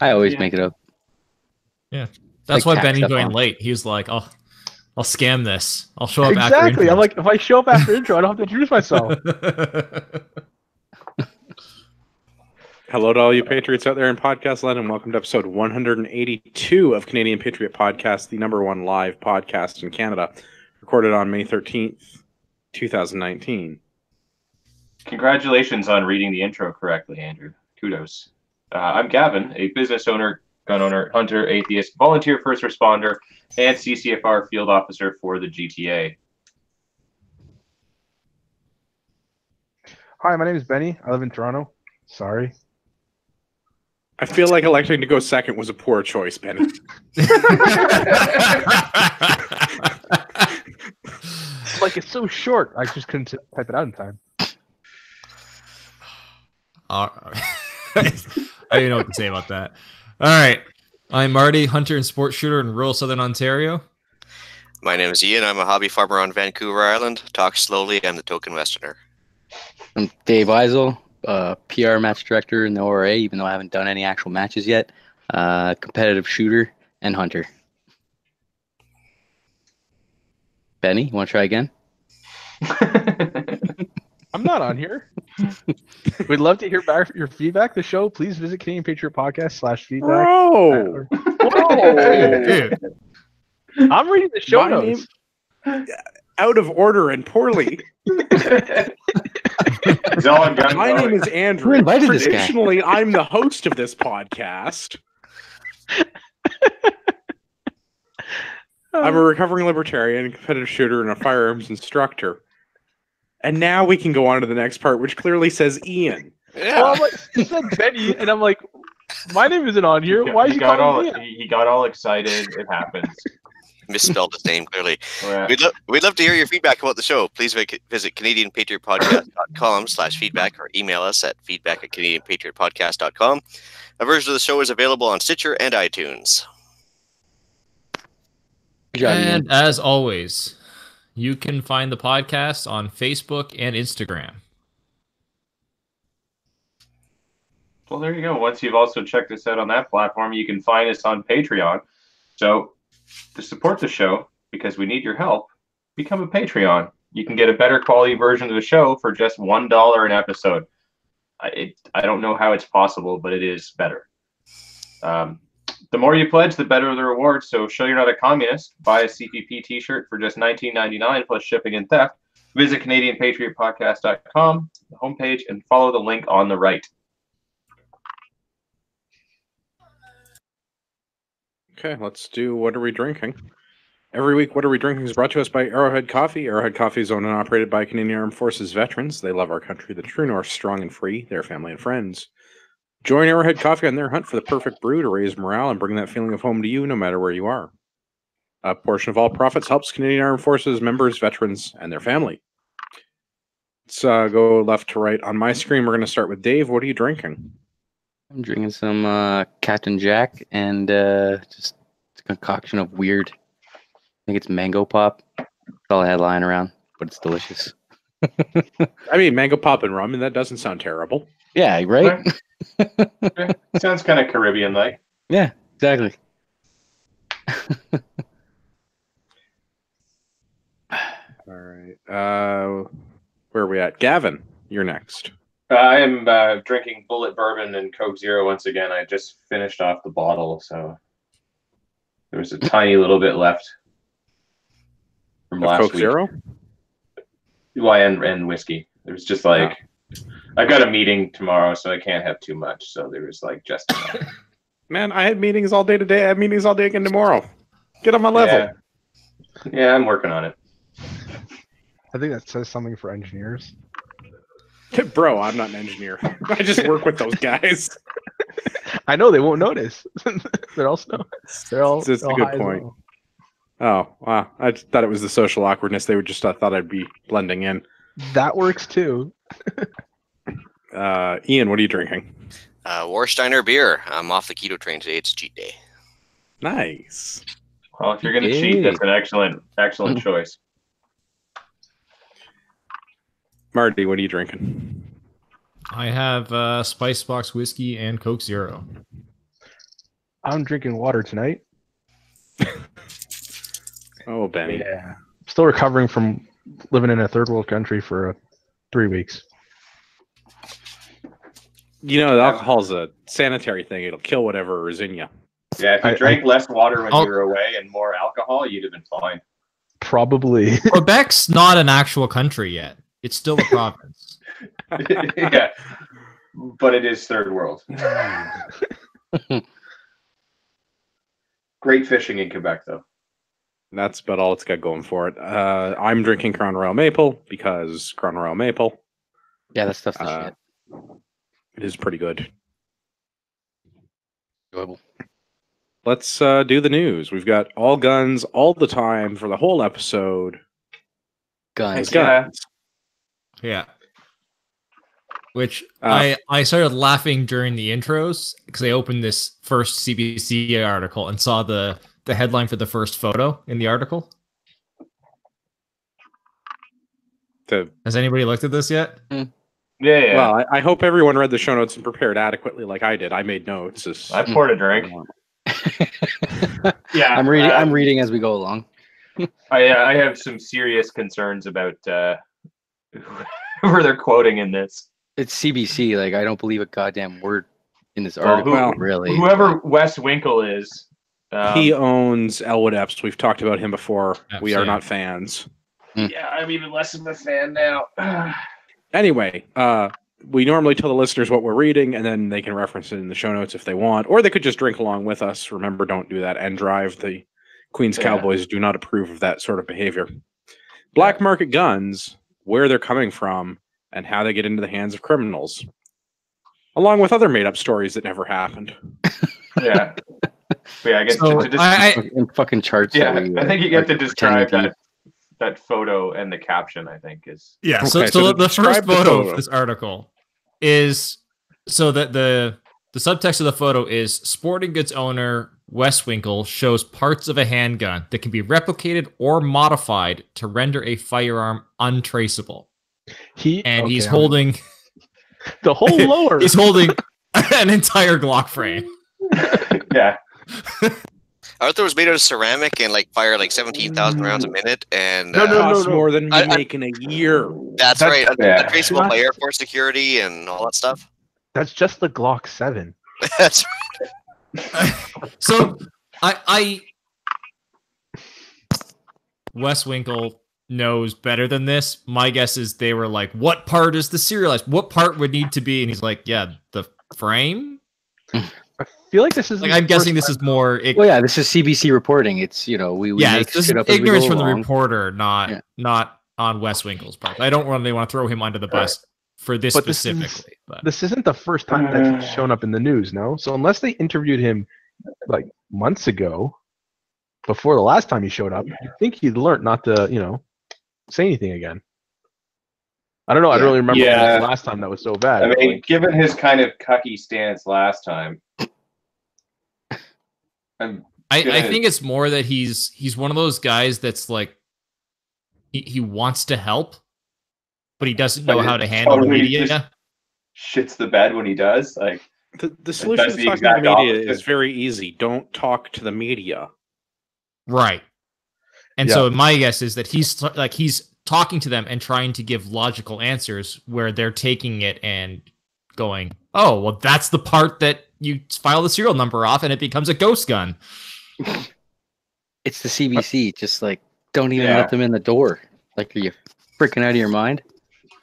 I always make it up. Yeah, that's Like why Benny tax going on. late. He was like, "Oh, I'll scam this. I'll show up Exactly. after I'm like, if I show up after intro, I don't have to introduce myself. intro." Hello to all you Patriots out there in podcast land, and welcome to episode 182 of Canadian Patriot Podcast, the #1 live podcast in Canada, recorded on May 13th, 2019. Congratulations on reading the intro correctly, Andrew. Kudos. I'm Gavin, a business owner, gun owner, hunter, atheist, volunteer first responder, and CCFR field officer for the GTA. Hi, my name is Benny. I live in Toronto. Sorry. I feel like electing to go second was a poor choice, Benny. Like, it's so short. I just couldn't type it out in time. I don't know what to say about that. All right. I'm Marty, hunter and sport shooter in rural Southern Ontario. My name is Ian. I'm a hobby farmer on Vancouver Island. Talk slowly. I'm the token Westerner. I'm Dave Eisel, PR match director in the ORA, even though I haven't done any actual matches yet. Competitive shooter and hunter. Benny, you want to try again? I'm not on here. We'd love to hear back your feedback. The show, please visit Canadian Patriot Podcast /feedback. Bro! Dude. I'm reading the show My notes. Out of order and poorly. It's all in gun My mode. name is Andrew. Who invited this guy? Traditionally, I'm the host of this podcast. I'm a recovering libertarian, competitive shooter, and a firearms instructor. And now we can go on to the next part, which clearly says Ian. Well, I'm like, it said Benny, and I'm like, my name isn't on here. Why is he calling me? He got all excited. It happens. Misspelled his name clearly. Yeah. We'd love to hear your feedback about the show. Please visit CanadianPatriotPodcast.com/feedback or email us at feedback@CanadianPatriotPodcast.com. A version of the show is available on Stitcher and iTunes. Good job, Ian. And as always, you can find the podcast on Facebook and Instagram. Well, there you go. Once you've also checked us out on that platform, you can find us on Patreon. So to support the show, because we need your help, become a Patreon. You can get a better quality version of the show for just $1 an episode. I don't know how it's possible, but it is better. The more you pledge, the better the reward. So show you're not a communist. Buy a CPP t-shirt for just $19.99 plus shipping and theft. Visit CanadianPatriotPodcast.com, the homepage, and follow the link on the right. Okay, let's do What Are We Drinking? Every week, What Are We Drinking is brought to us by Arrowhead Coffee. Arrowhead Coffee is owned and operated by Canadian Armed Forces veterans. They love our country, the true north, strong and free, their family and friends. Join Arrowhead Coffee on their hunt for the perfect brew to raise morale and bring that feeling of home to you no matter where you are. A portion of all profits helps Canadian Armed Forces members, veterans, and their family. Let's go left to right. On my screen, we're going to start with Dave. What are you drinking? I'm drinking some Captain Jack and just a concoction of weird. I think it's mango pop. That's all I had lying around, but it's delicious. I mean, mango pop and rum, and that doesn't sound terrible. Yeah, right? Okay. Sounds kind of Caribbean-like. Yeah, exactly. All right. Where are we at? Gavin, you're next. I am drinking Bullet Bourbon and Coke Zero once again. I just finished off the bottle, so there was a tiny little bit left from last Coke week. Zero? Well, and whiskey. There was just like, I've got a meeting tomorrow, so I can't have too much. So there was like just enough. Man, I had meetings all day today. I have meetings all day again tomorrow. Get on my level. Yeah, I'm working on it. I think that says something for engineers. Bro, I'm not an engineer. I just work with those guys. I know they won't notice. They're all snow. They're all. That's they're a all good high as point. well. Oh, wow. I just thought it was the social awkwardness. They were just thought I'd be blending in. That works too. Ian, what are you drinking? Warsteiner beer. I'm off the keto train today. It's cheat day. Nice. Well, if you're going to cheat, that's an excellent choice. Marty, what are you drinking? I have Spice Box whiskey and Coke Zero. I'm drinking water tonight. Oh, Benny. Yeah. Still recovering from living in a third world country for 3 weeks. You know, alcohol's a sanitary thing. It'll kill whatever is in you. Yeah, if you drank less water when you were away and more alcohol, you'd have been fine. Probably. Quebec's not an actual country yet. It's still a province. Yeah, but it is third world. Great fishing in Quebec, though. That's about all it's got going for it. I'm drinking Crown Royal Maple because Crown Royal Maple. Yeah, that stuff's the shit. It is pretty good. Enjoyable. Let's do the news. We've got all guns all the time for the whole episode. Guns. Guns. Yeah. Which I started laughing during the intros because I opened this first CBC article and saw the headline for the first photo in the article. Has anybody looked at this yet? Yeah. Well, I hope everyone read the show notes and prepared adequately like I did. I made notes. I poured a drink. Yeah, I'm reading as we go along. I have some serious concerns about who they're quoting in this. It's CBC. Like, I don't believe a goddamn word in this article. Really, whoever Wes Winkle is, he owns Elwood Epps. We've talked about him before. Epps, we are yeah. not fans. Yeah, I'm even less of a fan now. Anyway, we normally tell the listeners what we're reading, and then they can reference it in the show notes if they want, or they could just drink along with us. Remember, don't do that and drive. The Queen's Cowboys do not approve of that sort of behavior. Black market guns, where they're coming from, and how they get into the hands of criminals, along with other made-up stories that never happened. Yeah. Yeah, I guess in fucking charts. Yeah, I think you get to describe that photo and the caption, I think, is... Yeah, okay, so the first photo of this article is... So that the subtext of the photo is sporting goods owner Wes Winkle shows parts of a handgun that can be replicated or modified to render a firearm untraceable. He's holding... The whole lower. He's holding an entire Glock frame. Yeah. Arthur was made out of ceramic and fire 17,000 rounds a minute, and No. More than we make in a year. That's right. Untraceable by Air Force security and all that stuff. That's just the Glock 7. That's So Wes Winkle knows better than this. My guess is they were like, what part is the serialized? What part would need to be? And he's like, yeah, the frame. I feel like this is I'm guessing this is more. Well, yeah, this is CBC reporting. It's we make this shit is up as we ignorance go from the along. reporter, not on Wes Winkle's part. I don't really want to throw him under the bus for this But specifically. This isn't the first time that he's shown up in the news, no? So unless they interviewed him months ago, before the last time he showed up, you'd think he'd learned not to, say anything again. I don't know. I don't really remember the last time that was so bad. I mean, given his kind of cucky stance last time, I think it's more that he's one of those guys that's like he wants to help, but he doesn't know how to handle the media. Shits the bed when he does. The solution to talking to the media is very easy. Don't talk to the media. Right. And so my guess is that he's talking to them and trying to give logical answers where they're taking it and going, oh, well, that's the part that you file the serial number off and it becomes a ghost gun. It's the CBC. Just don't even let them in the door. Are you freaking out of your mind?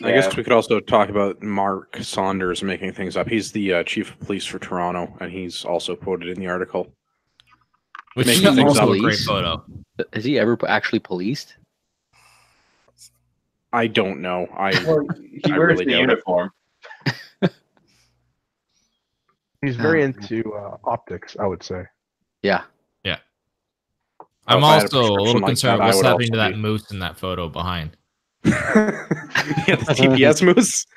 I guess we could also talk about Mark Saunders making things up. He's the chief of police for Toronto, and he's also quoted in the article. Which is also a great photo. Has he ever actually policed? I don't know. He wears the uniform. He's very into optics, I would say. Yeah. Yeah. I'm also a little concerned what's happening to that be. moose in that photo behind. Yeah, the TPS moose.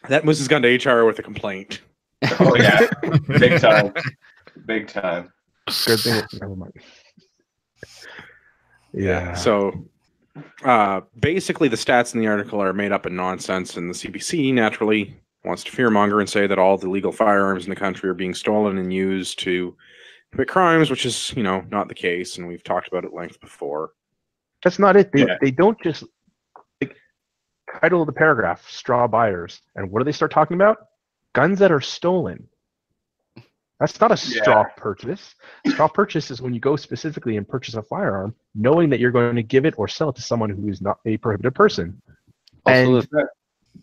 That moose has gone to HR with a complaint. Oh yeah, big time, big time. Good thing. Never mind. Yeah. So, basically, the stats in the article are made up and nonsense, and the CBC naturally wants to fearmonger and say that all the legal firearms in the country are being stolen and used to commit crimes, which is, not the case, and we've talked about it at length before. That's not it. They don't just title of the paragraph, straw buyers. And what do they start talking about? Guns that are stolen. That's not a straw purchase. Straw purchase is when you go specifically and purchase a firearm, knowing that you're going to give it or sell it to someone who is not a prohibited person. Also, And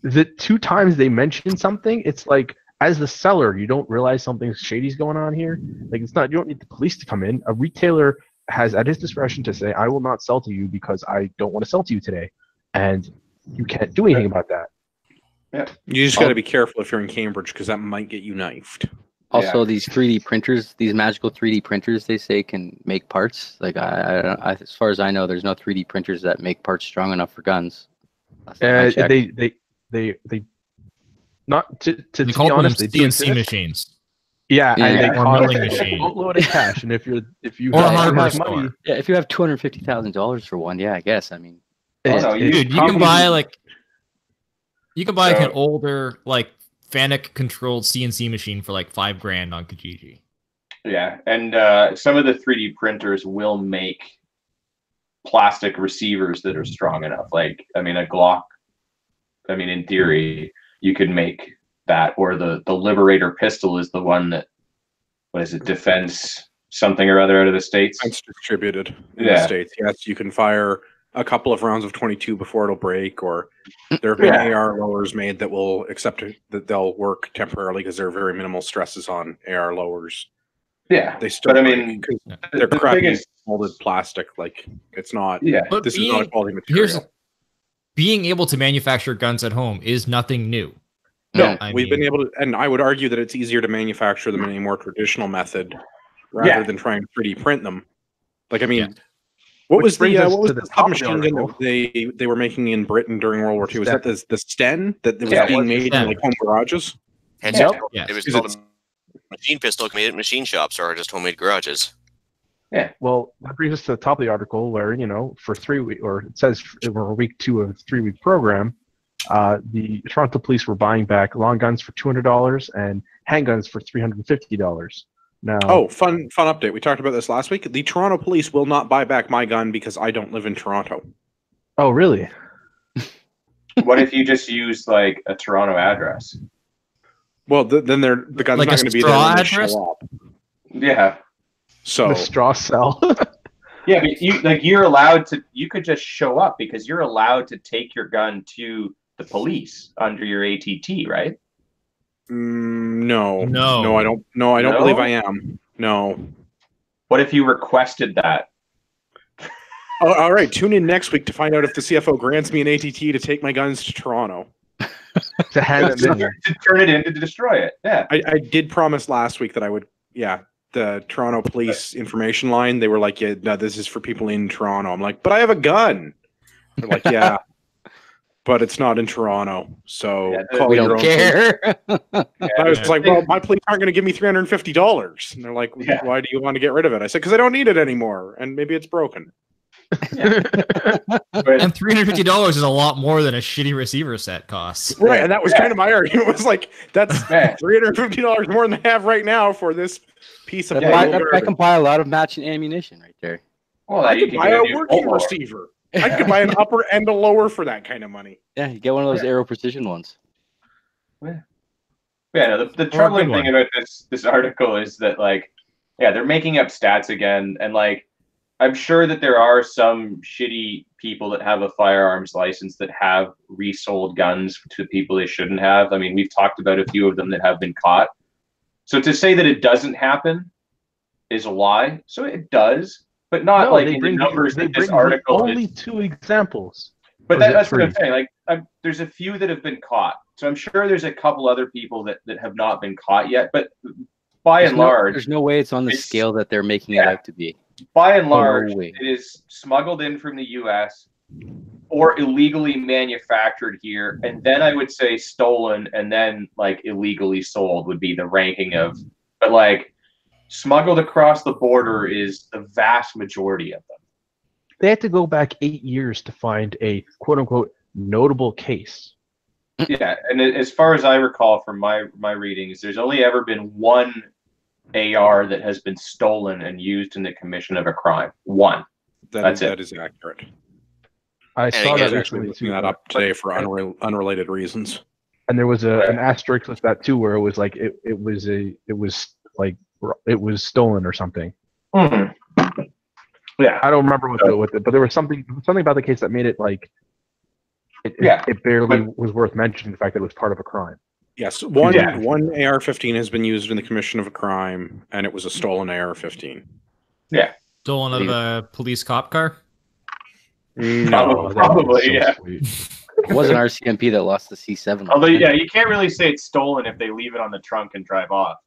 the 2 times they mention something, it's like, as the seller, you don't realize something shady's going on here. Like, it's not, you don't need the police to come in. A retailer has at his discretion to say, I will not sell to you because I don't want to sell to you today. And you can't do anything about that. Yeah. You just got to be careful if you're in Cambridge, because that might get you knifed. Also, these 3D printers, these magical 3D printers, they say can make parts. Like, as far as I know, there's no 3D printers that make parts strong enough for guns. They not to be honest, they do CNC machines. Yeah, and they or cost milling a machine. boatload of cash. And if you Or have hardware money, store. Yeah, if you have $250,000 for one, I guess. I mean, dude, you can buy an older FANUC controlled CNC machine for like $5,000 on Kijiji. Yeah, and some of the 3D printers will make plastic receivers that are strong enough. Like, I mean, a Glock. I mean, in theory, you could make that, or the Liberator pistol is the one that, what is it, Defense something or other out of the States? It's distributed in the States. Yes, you can fire a couple of rounds of 22 before it'll break, or there have been AR lowers made that will accept it, that they'll work temporarily because there are very minimal stresses on AR lowers. Yeah, they still. But I mean, they're crappy molded plastic. Like, it's not. Yeah, but this is not a quality material. Being able to manufacture guns at home is nothing new. No, we've been able to, and I would argue that it's easier to manufacture them in a more traditional method rather than trying to 3D print them. Like, I mean, what was the submachine gun that they were making in Britain during World War II? Was that the Sten that was being made in like home garages? It was called a machine pistol made at machine shops or just homemade garages. Yeah. Well, that brings us to the top of the article where, for 3 weeks, or it says we're week 2 of a 3-week program, the Toronto police were buying back long guns for $200 and handguns for $350. Now, fun update. We talked about this last week. The Toronto police will not buy back my gun because I don't live in Toronto. Oh, really? What if you just use like a Toronto address? Well, then the gun's like not going to be there when they show up. Yeah. So the straw cell. Yeah, but you're allowed to. You could just show up because you're allowed to take your gun to the police under your ATT, right? No, I don't. No, I don't believe I am. No. What if you requested that? Oh, all right. Tune in next week to find out if the CFO grants me an ATT to take my guns to Toronto. To hand them in. To turn it in to destroy it. Yeah. I did promise last week that I would. Yeah. The Toronto police information line, they were like, yeah, no, this is for people in Toronto. I'm like, but I have a gun. They're like, yeah, but it's not in Toronto. So we don't care. I was like, well, my police aren't going to give me $350. And they're like, why do you want to get rid of it? I said, because I don't need it anymore. And maybe it's broken. And $350 is a lot more than a shitty receiver set costs. Right. And that was kind of my argument. It was like, that's $350 more than I have right now for this piece of I can buy a lot of matching ammunition right there. Well, I could buy a working receiver. I could buy an upper and a lower for that kind of money. Yeah, you get one of those Aero Precision ones. Yeah, no, the troubling thing about this article is that, like, they're making up stats again, and like, I'm sure that there are some shitty people that have a firearms license that have resold guns to people they shouldn't have. I mean, we've talked about a few of them that have been caught. So to say that it doesn't happen is a lie. So it does, but not in the numbers that this article only 2 examples. But that's what I'm saying. Like, there's a few that have been caught. So I'm sure there's a couple other people that have not been caught yet. But by and large, there's no way it's on the scale that they're making it out to be. By and large, it is smuggled in from the U.S. or illegally manufactured here, and then I would say stolen, and then like illegally sold would be the ranking of. But like smuggled across the border is the vast majority of them. They had to go back 8 years to find a quote unquote notable case. Yeah, and as far as I recall from my readings, there's only ever been one AR that has been stolen and used in the commission of a crime. One. That's it. That is accurate. I saw again, that Actually, recently looking too. that up today for unrelated reasons. And there was an asterisk with that too, where it was like it was stolen or something. Mhm. Yeah. I don't remember what but there was something about the case that made it like it barely was worth mentioning the fact that it was part of a crime. Yes, one AR-15 has been used in the commission of a crime, and it was a stolen AR-15. Yeah. Stolen out of a police cop car? No, Probably, yeah. It wasn't RCMP that lost the C7. Although, yeah, you can't really say it's stolen if they leave it on the trunk and drive off.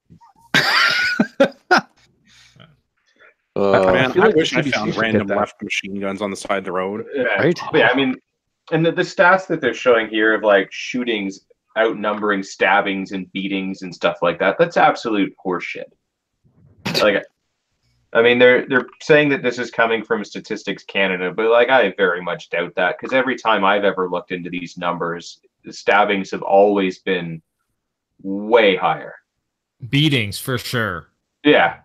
Man, I like wish I the CBC found should random get that. left machine guns on the side of the road. Yeah. Right? Yeah, I mean, and the stats that they're showing here of like shootings outnumbering stabbings and beatings and stuff like that, that's absolute horseshit. Like, I mean, they're saying that this is coming from Statistics Canada, but like I very much doubt that, because every time I've ever looked into these numbers, the stabbings have always been way higher. Beatings, for sure. Yeah.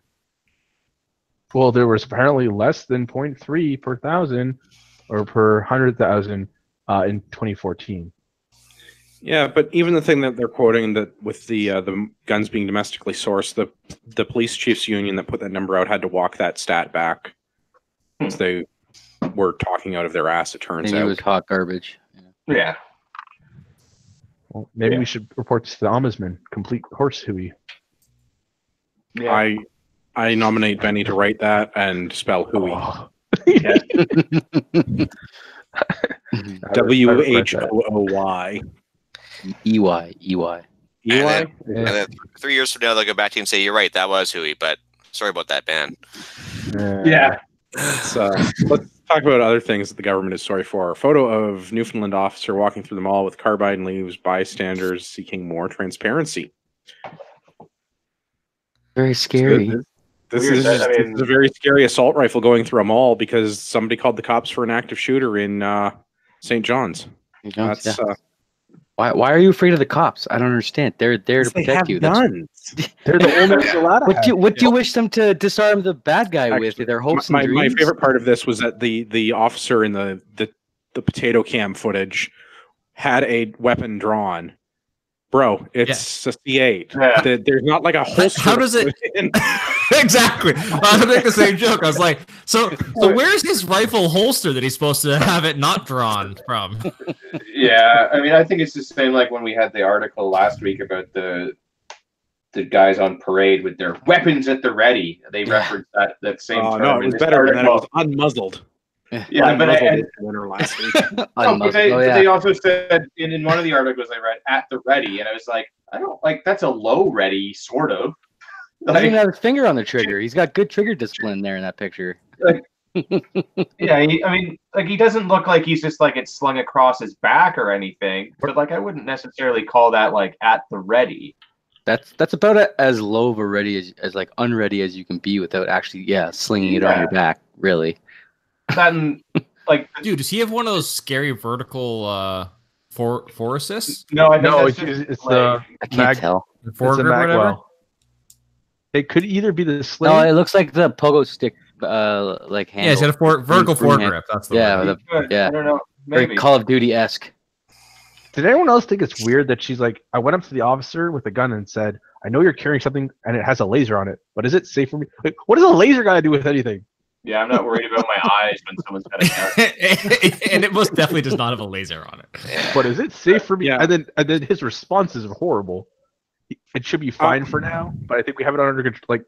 Well, there was apparently less than 0.3 per thousand or per 100,000 in 2014. Yeah, but even the thing that they're quoting, that with the guns being domestically sourced, the police chiefs union that put that number out had to walk that stat back because they were talking out of their ass. It turns And out it was hot garbage. Yeah. Well, maybe we should report this to the ombudsman. Complete horse hooey. Yeah. I nominate Benny to write that and spell hooey. Oh. WHOOY. EY. And then 3 years from now, they'll go back to you and say, "You're right, that was Huey, but sorry about that, man." Yeah. Let's talk about other things that the government is sorry for. A photo of Newfoundland officer walking through the mall with carbide and leaves bystanders seeking more transparency. Very scary. This is a very scary assault rifle going through a mall because somebody called the cops for an active shooter in St. John's. Why are you afraid of the cops? I don't understand. They're there to protect you. Guns. They're the only ones allowed to What do you wish them to disarm the bad guy with? Their hopes and dreams? My favorite part of this was that the officer in the potato cam footage had a weapon drawn. Bro, it's a C8. Yeah. There's not like a holster. How does it? Exactly. I was making the same joke. I was like, so where's his rifle holster that he's supposed to have it not drawn from? Yeah, I mean, I think it's the same like when we had the article last week about the guys on parade with their weapons at the ready. They referenced that same term. No, it was better than it was unmuzzled. Yeah, but last week. They also said in one of the articles I read at the ready, and I was like, I don't like that's a low ready, sort of. He doesn't even have his finger on the trigger. He's got good trigger discipline there in that picture. Yeah, I mean, like he doesn't look like he's just like it's slung across his back or anything. But like I wouldn't necessarily call that like at the ready. That's about as low of a ready as like unready as you can be without actually slinging it on your back. Really. That and, like, dude, does he have one of those scary vertical four assists? No, I think it's the I can't tell. The foregrip or whatever. It could either be the sling. No, it looks like the pogo stick, like handle. Yeah, he's got a vertical foregrip. That's the word. I don't know. Maybe Very Call of Duty-esque. Did anyone else think it's weird that she's like, I went up to the officer with a gun and said, "I know you're carrying something and it has a laser on it, but is it safe for me?" Like, what does a laser got to do with anything? Yeah, I'm not worried about my eyes when someone's got a gun. And it most definitely does not have a laser on it. But is it safe for me? Yeah. And then his responses are horrible. It should be fine for now, but I think we have it under control. Like,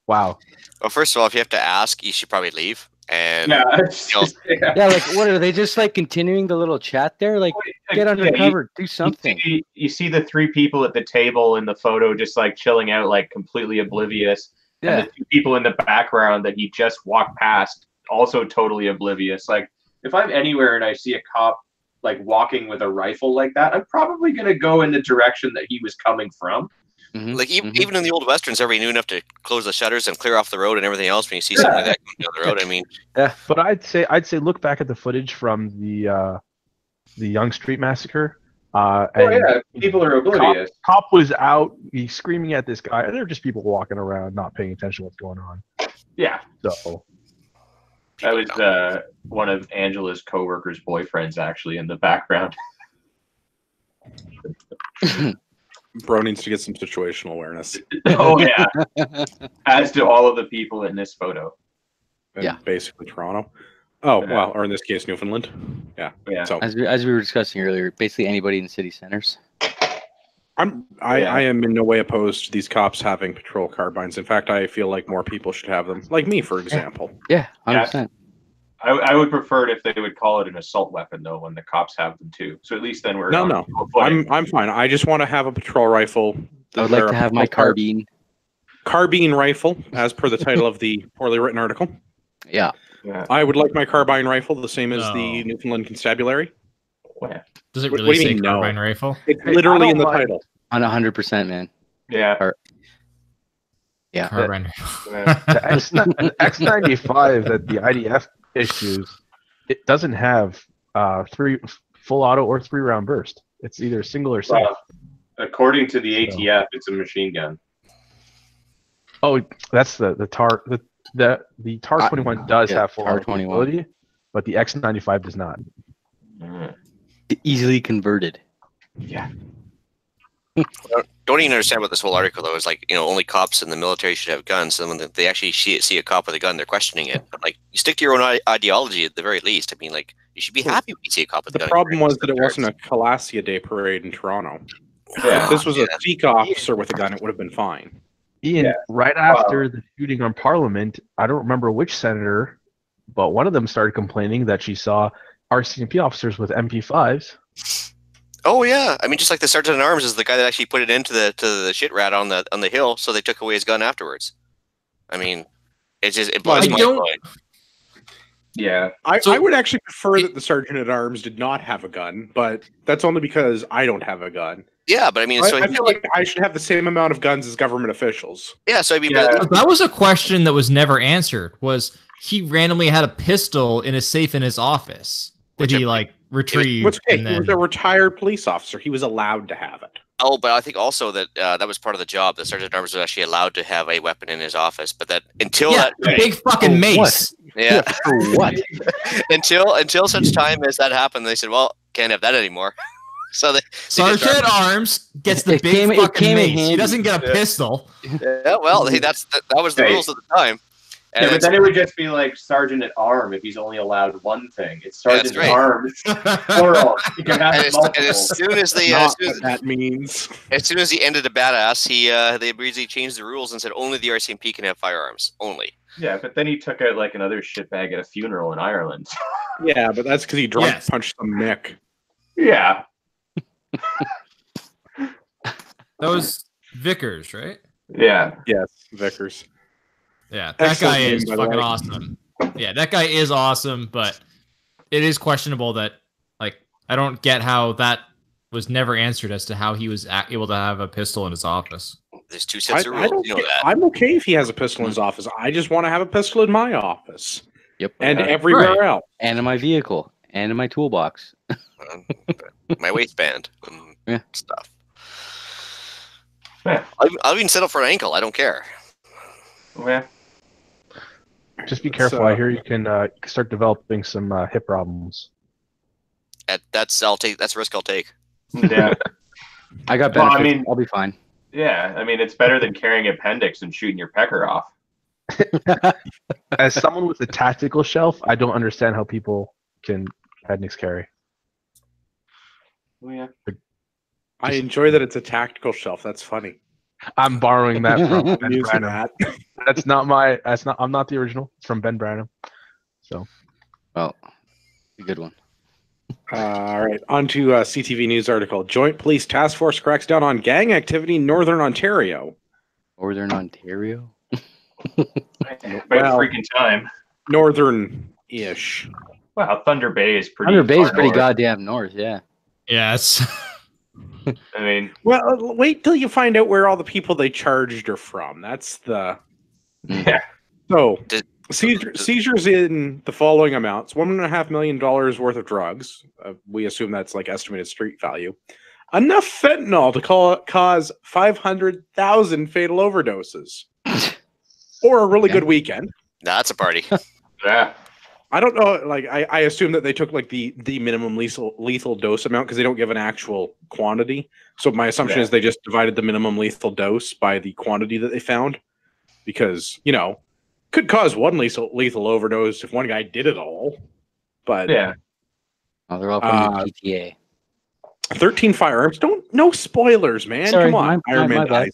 wow. Well, first of all, if you have to ask, you should probably leave. And Yeah, Like what are they just like continuing the little chat there? Like, get undercover, do something. You see the three people at the table in the photo just like chilling out, like completely oblivious. Yeah. And the two people in the background that he just walked past, also totally oblivious. Like, if I'm anywhere and I see a cop like walking with a rifle like that, I'm probably going to go in the direction that he was coming from. Mhm, like even in the old westerns, everybody knew enough to close the shutters and clear off the road and everything else. When you see something like that going down the road, I mean, But I'd say look back at the footage from the Young Street Massacre. yeah, people are oblivious. Cop was out, he's screaming at this guy, and they're just people walking around, not paying attention to what's going on. Yeah. So that was one of Angela's coworkers' boyfriends, actually, in the background. Bro needs to get some situational awareness. Oh yeah, as do all of the people in this photo. Yeah. Basically Toronto. Oh, Yeah. well, or in this case, Newfoundland. Yeah. Yeah. So As we were discussing earlier, basically anybody in city centers. I am in no way opposed to these cops having patrol carbines. In fact, I feel like more people should have them. Like me, for example. Yeah, 100%. I would prefer it if they would call it an assault weapon, though, when the cops have them too. So at least then we're No. I'm fine. I just want to have a patrol rifle. I would like to have my carbine. Carbine rifle, as per the title of the poorly written article. Yeah. Yeah. I would like my carbine rifle the same as No. the Newfoundland Constabulary. Does it What really do you say mean, no? carbine rifle? It's Hey, literally I in the don't mind- title. On 100%, man. Yeah. Yeah. Carbine. The X95 that the IDF issues, it doesn't have 3 full auto or 3-round burst. It's either single or single. Well, according to the ATF, it's a machine gun. Oh, that's the TAR. The TAR 21 does yeah, have full TAR auto 21. capability, but the X95 does not. Easily converted. Yeah. Don't even understand what this whole article though is like. Only cops in the military should have guns. And when they actually see a cop with a gun, they're questioning it. But, like, you stick to your own ideology at the very least. I mean, like, you should be happy when you see a cop with a The gun. problem was that it wasn't a Calassia Day parade in Toronto. Yeah. If this was a Sikh officer with a gun, it would have been fine. Ian, Yeah. right after the shooting on Parliament, I don't remember which senator, but one of them started complaining that she saw RCMP officers with MP5s. Oh yeah, I mean, just like the sergeant at arms is the guy that actually put it into the shit rat on the hill, so they took away his gun afterwards. I mean, it blows my mind. Yeah. I would actually prefer that the sergeant at arms did not have a gun, but that's only because I don't have a gun. Yeah, but I mean, I feel like I should have the same amount of guns as government officials. yeah. So I mean, Yeah. but- That was a question that was never answered. Was he randomly had a pistol in a safe in his office that he retrieved? What's okay? and He was then a retired police officer. He was allowed to have it. oh, but I think also that that was part of the job. The sergeant at arms was actually allowed to have a weapon in his office, but that until yeah, that a big fucking mace. yeah, For what? until such time as that happened, they said, well, can't have that anymore. So they Sergeant at arms gets the It big came in fucking mace. He handy. doesn't get a pistol. yeah, well, hey, that was the Hey. rules at the time. And Yeah, but it's- then it would just be like sergeant at arm if he's only allowed one thing. It's sergeant That's at right. arms, plural. You can have and as multiple. soon as they Not what that means. as soon as he ended a badass, they immediately changed the rules and said only the RCMP can have firearms. Only. Yeah, but then he took out like another shitbag at a funeral in Ireland. Yeah, but that's because he drunk Yes. punched some Mick. Yeah. That was Vickers, right? Yeah. Yes, Vickers. Yeah, that Excellent guy name, is by the fucking way. awesome. Yeah, that guy is awesome, but it is questionable that, like, I don't get how that was never answered as to how he was able to have a pistol in his office. There's two sets of I rules. don't You know care. that. I'm okay if he has a pistol in his office. I just want to have a pistol in my office Yep. and Okay. everywhere Right. else. And in my vehicle. And in my toolbox. My waistband and Yeah. stuff. Yeah. I'll even settle for an ankle. I don't care. Yeah. Just be careful. I hear you can start developing some hip problems. That's a risk I'll take. Yeah. I got Well, benefits. I mean- I'll be fine. Yeah. I mean, it's better than carrying appendix and shooting your pecker off. As someone with a tactical shelf, I don't understand how people can appendix carry. Oh, yeah. I enjoy that it's a tactical shelf. That's funny. I'm borrowing that from I'm Ben using Branham. that. That's not my. That's not. I'm not the original. It's from Ben Branham. So Well, a good one. All right, on to CTV News article. Joint Police Task Force cracks down on gang activity in Northern Ontario. Northern Ontario? About Well- freaking time. Northern-ish. Wow, Thunder Bay is pretty. Thunder Bay is far pretty north. goddamn north, yeah. Yes. I mean, Well, wait till you find out where all the people they charged are from. That's the... yeah. So, Did- seizures in the following amounts. $1.5 million worth of drugs. We assume that's like estimated street value. enough fentanyl to cause 500,000 fatal overdoses, or a really good weekend. That's a party. Yeah. I don't know. Like, I assume that they took like the minimum lethal dose amount because they don't give an actual quantity. So my assumption is they just divided the minimum lethal dose by the quantity that they found, because could cause one lethal overdose if one guy did it all. But Yeah. Oh, they're all from the PTA. 13 firearms. No spoilers, man. Sorry, Come on, Iron Man my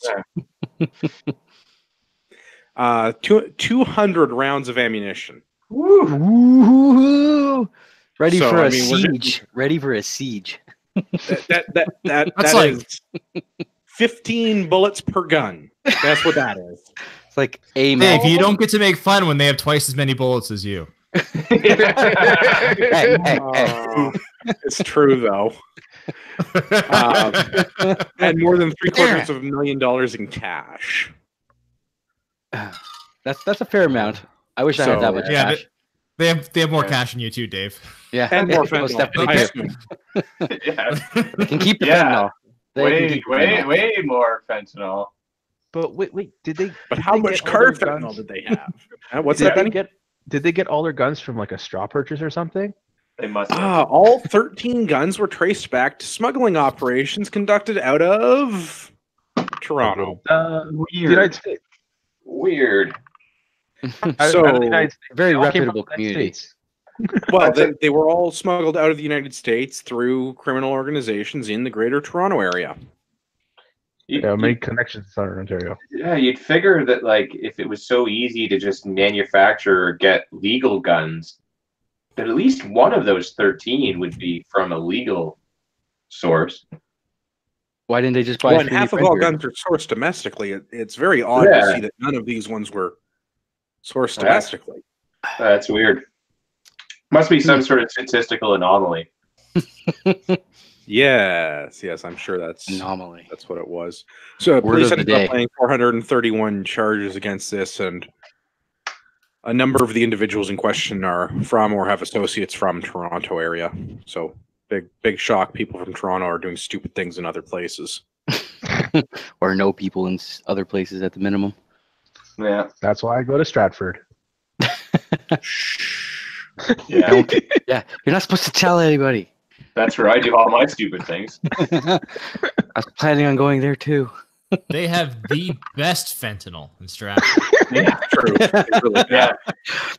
dies. 200 rounds of ammunition. Woo! Ready So, for I a mean, we're siege. Ready for a siege. That's like- is 15 bullets per gun. That's what that is. It's like a Dave, you don't get to make fun when they have twice as many bullets as you. hey. It's true though. And more than $750,000 in cash. That's a fair amount. I wish I had that much Yeah, cash. they have more cash than you too, Dave. Yeah, And more most fentanyl. definitely I do. assume. Yeah. They can keep the Yeah. fentanyl. They can keep the fentanyl. Way more fentanyl. But wait, did they? But did how they much get all their card fentanyl guns- did they have? What's Did that they mean? Did they get all their guns from like a straw purchase or something? They must have. All 13 guns were traced back to smuggling operations conducted out of Toronto. The Weird. United States. Weird. So- Out of the United States. Very They all came from reputable the United community. States. Well, they were all smuggled out of the United States through criminal organizations in the Greater Toronto area. Yeah, make connections in Southern Ontario. Yeah, you'd figure that like if it was so easy to just manufacture or get legal guns, that at least one of those 13 would be from a legal source. Why didn't they just buy? Well, and 3D half of all printer? guns are sourced domestically. It's very odd to Yeah. see that none of these ones were sourced Yeah. domestically. That's weird. Must be some sort of statistical anomaly. Yes, I'm sure that's Anomaly. what it was. So Word police of the ended up day. laying 431 charges against this, and a number of the individuals in question are from or have associates from Toronto area. So big shock. People from Toronto are doing stupid things in other places. Or no people in other places at the minimum. Yeah. That's why I go to Stratford. Yeah. Yeah, you're not supposed to tell anybody. That's where I do all my stupid things. I was planning on going there too. They have the best fentanyl in Stratford. Yeah. True. They really do. Yeah.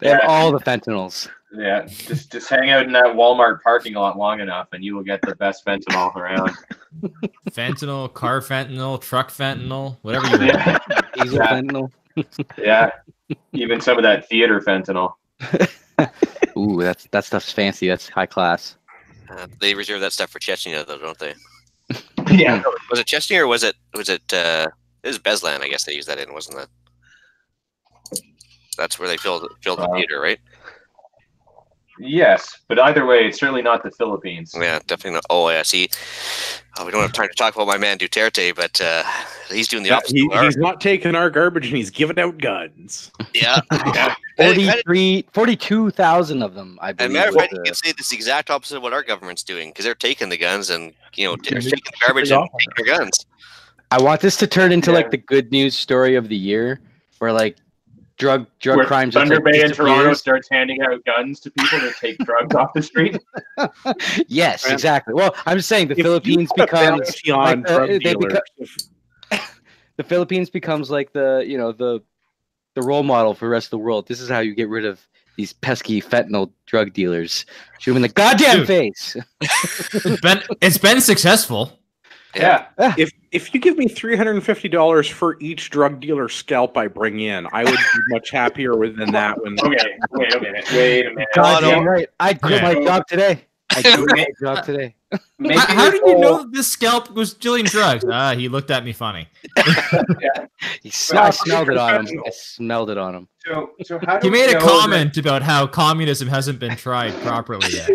They have all the fentanyls. Yeah. Just hang out in that Walmart parking lot long enough and you will get the best fentanyl around. Fentanyl, car fentanyl, truck fentanyl, whatever you want. Yeah. Diesel Yeah. fentanyl. Yeah. Even some of that theater fentanyl. Ooh, that stuff's fancy. That's high class. They reserve that stuff for Chechnya, though, don't they? Yeah. Was it Chechnya or was it it was Beslan? I guess they used that in, wasn't that? That's where they filled the theater, right? Yes, but either way, it's certainly not the Philippines. Yeah, definitely not. Oh, yeah. See, we don't have time to talk about my man Duterte, but he's doing the opposite. He's not taking our garbage and he's giving out guns. Yeah. Yeah. 42,000 of them, I And believe. matter of was fact, you the- can say this is the exact opposite of what our government's doing because they're taking the guns and they're they're taking the garbage shipping and off on taking their guns. I want this to turn into Yeah. like the good news story of the year, where like drug Where crimes Thunder just, like, Bay and Toronto disappears. starts handing out guns to people to take drugs off the street. Yes, Man. exactly. Well, I'm just saying the If you Philippines put a becomes bounty on like, drug they dealers, the Philippines becomes like the role model for the rest of the world. This is how you get rid of these pesky fentanyl drug dealers. Shoot them in the goddamn Dude. face. It's been successful. Yeah. if you give me $350 for each drug dealer scalp I bring in, I would be much happier than that. When Okay, wait a minute. Goddamn right. I quit Yeah. my job today. I quit my job today. Maybe How this did you whole- know that this scalp was dealing drugs? He looked at me funny. I smelled it on him. I smelled it on him. So how do He made we a know comment about how communism hasn't been tried properly yet.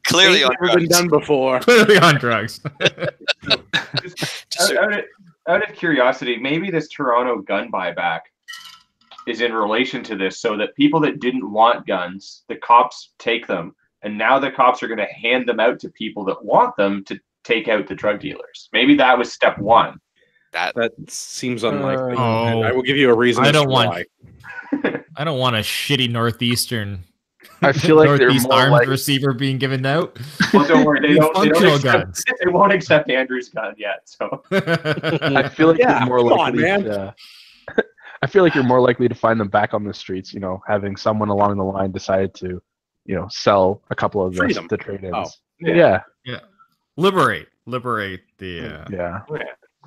Clearly on never been drugs. done before. Clearly on drugs. Just- out of curiosity, maybe this Toronto gun buyback is in relation to this, so that people that didn't want guns, the cops take them, and now the cops are going to hand them out to people that want them to take out the drug dealers. Maybe that was step one. That seems unlikely. Oh. I will give you a reason. I as to don't want- why. I don't want a shitty Northeastern. I feel like they're Northeast more armed like receiver being given out. Well, don't worry, they don't Functional accept, guns. they won't accept Andrew's gun yet. So I feel like Yeah, you're more come on, likely man. to. I feel like you're more likely to find them back on the streets. Having someone along the line decide to, sell a couple of Freedom. the trade-ins. Oh, yeah. liberate the. Yeah.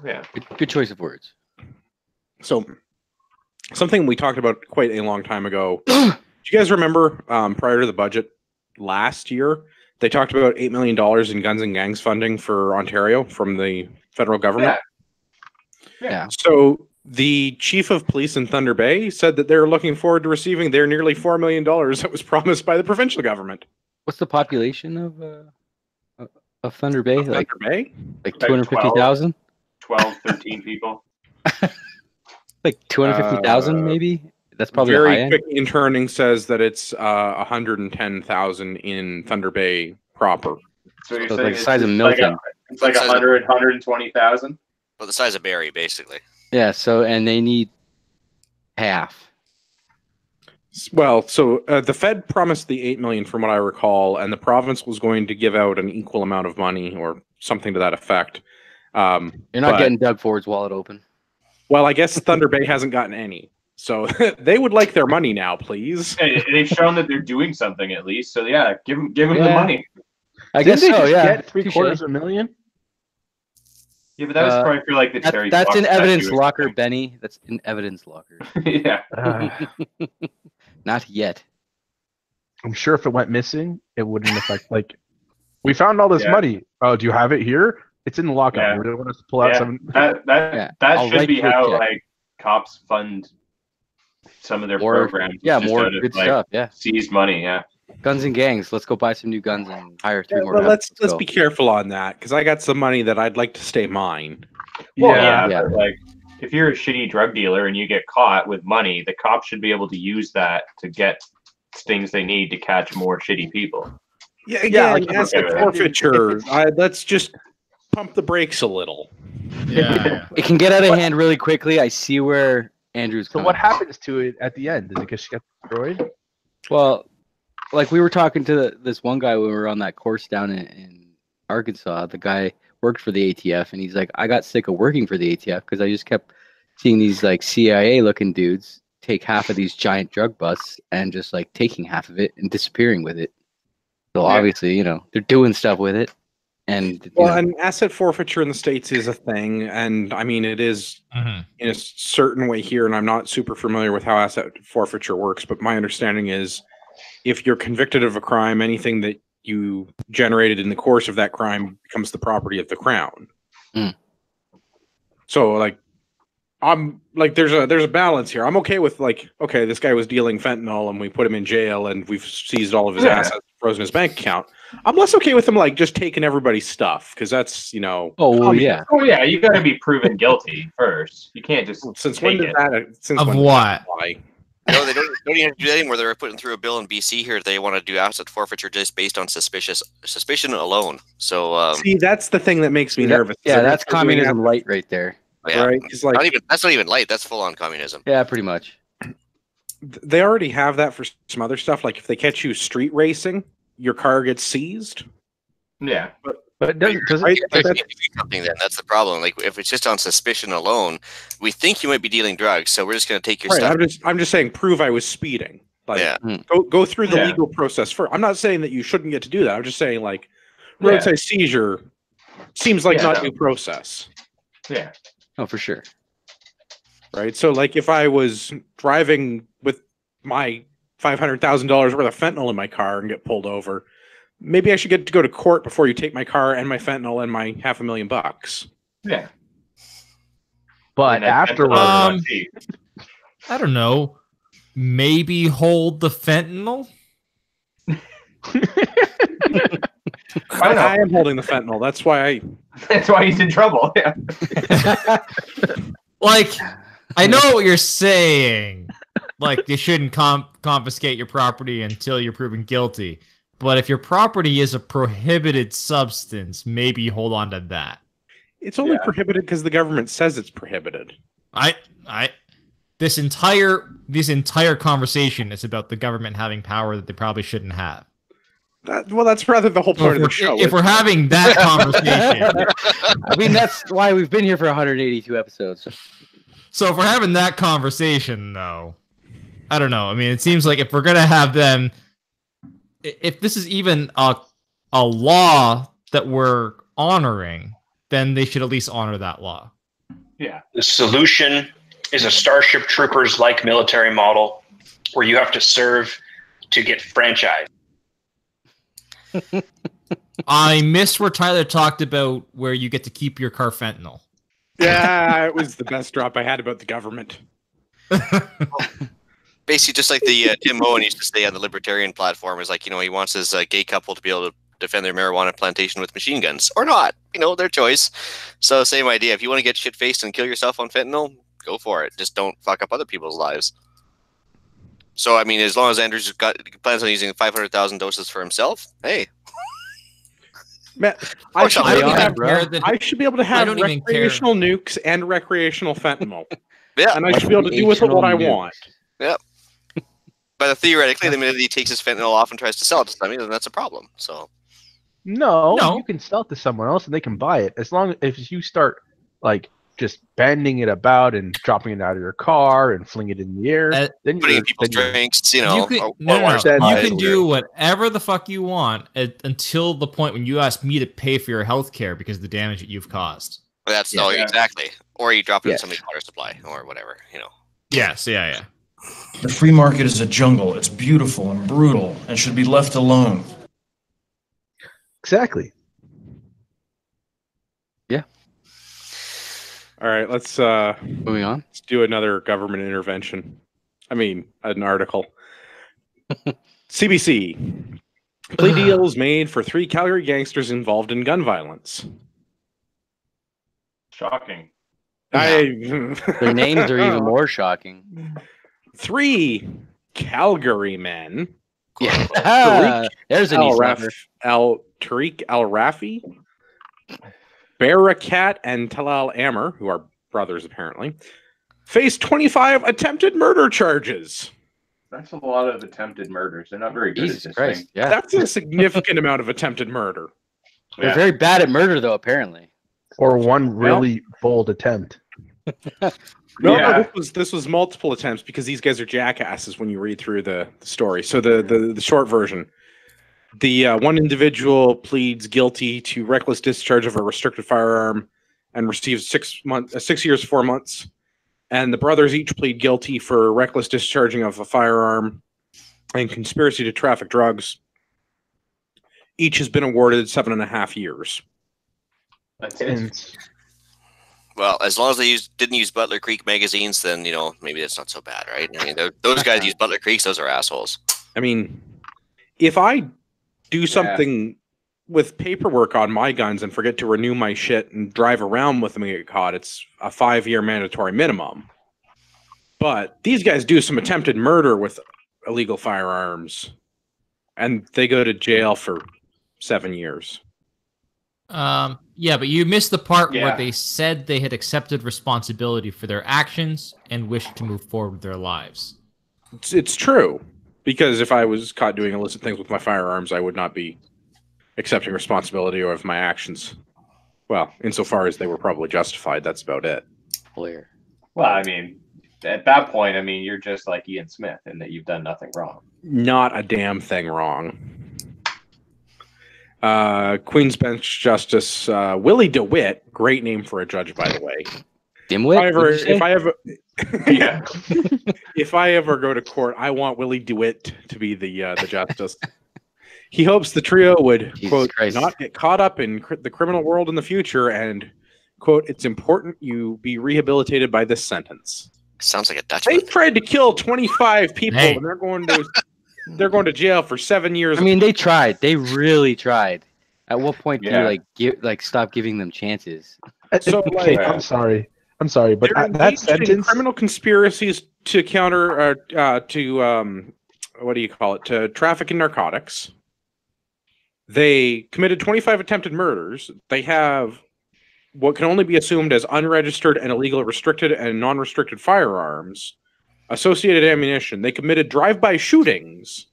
yeah. Good choice of words. So, something we talked about quite a long time ago. Do you guys remember prior to the budget last year, they talked about $8 million in guns and gangs funding for Ontario from the federal government? Yeah. So, the chief of police in Thunder Bay said that they're looking forward to receiving their nearly $4 million that was promised by the provincial government. What's the population of Thunder Bay? Like Thunder Bay? like About 250,000? 12, 13 people. Like 250,000 maybe? That's probably the high Very end. quick interning says that it's 110,000 in Thunder Bay proper. So you're So it's saying like the size of it's like Milton. it's like 100, 120,000? Well, the size of Barrie, basically. Yeah, so and they need half. Well, so the Fed promised the 8 million from what I recall, and the province was going to give out an equal amount of money or something to that effect. You're not But- getting Doug Ford's wallet open. Well, I guess Thunder Bay hasn't gotten any. So they would like their money now, please. Hey, they've shown that they're doing something at least. So yeah, give them the Yeah. money. I Didn't guess they so, just yeah. get $750,000? Yeah, but that was probably for like the Terry. That's Fox an evidence statue or locker, something. Benny. That's an evidence locker. Yeah. Not yet. I'm sure if it went missing, it wouldn't affect. We found all this Yeah. money. Oh, do you have it here? It's in the lockup. Yeah. You really want us to pull out Yeah. some? That Yeah, that I'll should write be you a how check. like cops fund some of their More, programs. yeah, just more out of, good like, stuff. Yeah, Seized money. Yeah. guns and gangs. Let's go buy some new guns and hire three more. But guys. let's go. be careful on that because I got some money that I'd like to stay mine. Well, Yeah. yeah, but like if you're a shitty drug dealer and you get caught with money, the cops should be able to use that to get things they need to catch more shitty people. Yeah, Yeah, again, like, asset okay, forfeiture. Let's just pump the brakes a little. Yeah. It can get out of hand really quickly. I see where Andrew's. So coming. what happens to it at the end? Does it just get destroyed? Well, like we were talking to this one guy when we were on that course down in Arkansas. The guy worked for the ATF, and he's like, I got sick of working for the ATF because I just kept seeing these like CIA-looking dudes take half of these giant drug busts and just like taking half of it and disappearing with it. So Yeah. obviously, they're doing stuff with it, and Well, and asset forfeiture in the States is a thing, and I mean it is Mhm. in a certain way here, and I'm not super familiar with how asset forfeiture works, but my understanding is if you're convicted of a crime, anything that you generated in the course of that crime becomes the property of the crown. Mm. So like I'm like there's a balance here. I'm okay with okay, this guy was dealing fentanyl and we put him in jail and we've seized all of his Yeah. assets, frozen his bank account. I'm less okay with him just taking everybody's stuff because that's oh well, yeah. Oh yeah, you got to be proven guilty first. You can't just since when take did it. that since Of when did that what? apply? No, they don't even have to do that anymore. They're putting through a bill in BC here. They want to do asset forfeiture just based on suspicion alone. So, See, that's the thing that makes me That- nervous. yeah, Is that's they're doing communism light right there. yeah, right? It's that's not even light. That's full on communism. Yeah, pretty much. they already have that for some other stuff. Like if they catch you street racing, your car gets seized. Yeah. But it doesn't. Does Right, it, If does it's it something, then that's the problem. Like if it's just on suspicion alone, we think you might be dealing drugs, so we're just going to take your Right, stuff. I'm just saying, prove I was speeding. Like, Yeah. go through the Yeah. legal process first. I'm not saying that you shouldn't get to do that. I'm just saying, Yeah. roadside seizure seems like Yeah, not no. due process, Yeah. Oh, for sure. right? So, like, if I was driving with my $500,000 worth of fentanyl in my car and get pulled over, maybe I should get to go to court before you take my car and my fentanyl and my $500,000. Yeah. but And I- afterwards, I don't know. Maybe hold the fentanyl. I am holding the fentanyl. That's why That's why he's in trouble. Yeah. Like, I know what you're saying. Like, you shouldn't confiscate your property until you're proven guilty. But if your property is a prohibited substance, maybe hold on to that. It's only prohibited because the government says it's prohibited. This entire conversation is about the government having power that they probably shouldn't have. That's rather the whole point of the show. If we're having that conversation, I mean, that's why we've been here for 182 episodes. So if we're having that conversation, though, I don't know. I mean, it seems like if we're gonna have them, if this is even a law that we're honoring, then they should at least honor that law. Yeah. The solution is a Starship Troopers-like military model where you have to serve to get franchised. I missed where Tyler talked about where you get to keep your car fentanyl. Yeah, it was the best drop I had about the government. Basically, just like the Tim Owen used to say on the Libertarian platform, is like, he wants his gay couple to be able to defend their marijuana plantation with machine guns or not, their choice. So same idea. If you want to get shit-faced and kill yourself on fentanyl, go for it. Just don't fuck up other people's lives. So, I mean, as long as Andrews plans on using 500,000 doses for himself, hey. Man, I should be able to have recreational nukes and recreational fentanyl. Yeah. And I should be able to do with it what I want. Yep. But theoretically, the minute he takes his fentanyl off and tries to sell it to somebody, then that's a problem. So. No, you can sell it to someone else and they can buy it. As long as you start, just bending it about and dropping it out of your car and fling it in the air. Then putting in people's drinks, you can do whatever the fuck you want until the point when you ask me to pay for your health care because of the damage that you've caused. That's exactly. Or you drop it in somebody's water supply or whatever, Yes, yeah. The free market is a jungle. It's beautiful and brutal and should be left alone. Exactly. Yeah. All right, let's moving on. Let's do another government intervention. I mean, an article. CBC. Plea deals made for 3 Calgary gangsters involved in gun violence. Shocking. Their names are even more shocking. 3 Calgary men. Yeah. There's an Tariq Al-Rafi, Barakat and Talal Amr, who are brothers apparently, face 25 attempted murder charges. That's a lot of attempted murders. They're not very good Jesus at this Christ. thing. Yeah. That's a significant amount of attempted murder. They're very bad at murder, though, apparently. Or one really bold attempt. No, this was multiple attempts because these guys are jackasses when you read through the story. So the short version. The one individual pleads guilty to reckless discharge of a restricted firearm and receives 6 years, 4 months. And the brothers each plead guilty for reckless discharging of a firearm and conspiracy to traffic drugs. Each has been awarded 7.5 years. That's it. Well, as long as they didn't use Butler Creek magazines, then, maybe that's not so bad, right? I mean, those guys use Butler Creeks, those are assholes. I mean, if I do something with paperwork on my guns and forget to renew my shit and drive around with them and get caught, it's a 5-year mandatory minimum. But these guys do some attempted murder with illegal firearms, and they go to jail for 7 years. Yeah, but you missed the part where they said they had accepted responsibility for their actions and wished to move forward with their lives. It's true, because if I was caught doing illicit things with my firearms, I would not be accepting responsibility of my actions. Well, insofar as they were probably justified, that's about it. Clear. Well, I mean, at that point, you're just like Ian Smith in that you've done nothing wrong. Not a damn thing wrong. Queen's Bench Justice Willie DeWitt, great name for a judge, by the way. Dimwit? If I ever go to court, I want Willie DeWitt to be the justice. He hopes the trio would, quote, not get caught up in the criminal world in the future and, quote, it's important you be rehabilitated by this sentence. Sounds like a Dutchman. They tried to kill 25 people and they're going to jail for 7 years. I mean, they tried. They really tried. At what point do you stop giving them chances? So, I'm sorry, but that sentence, in criminal conspiracies to counter to what do you call it? To traffic in narcotics. They committed 25 attempted murders. They have what can only be assumed as unregistered and illegal restricted and non-restricted firearms, associated ammunition. They committed drive-by shootings,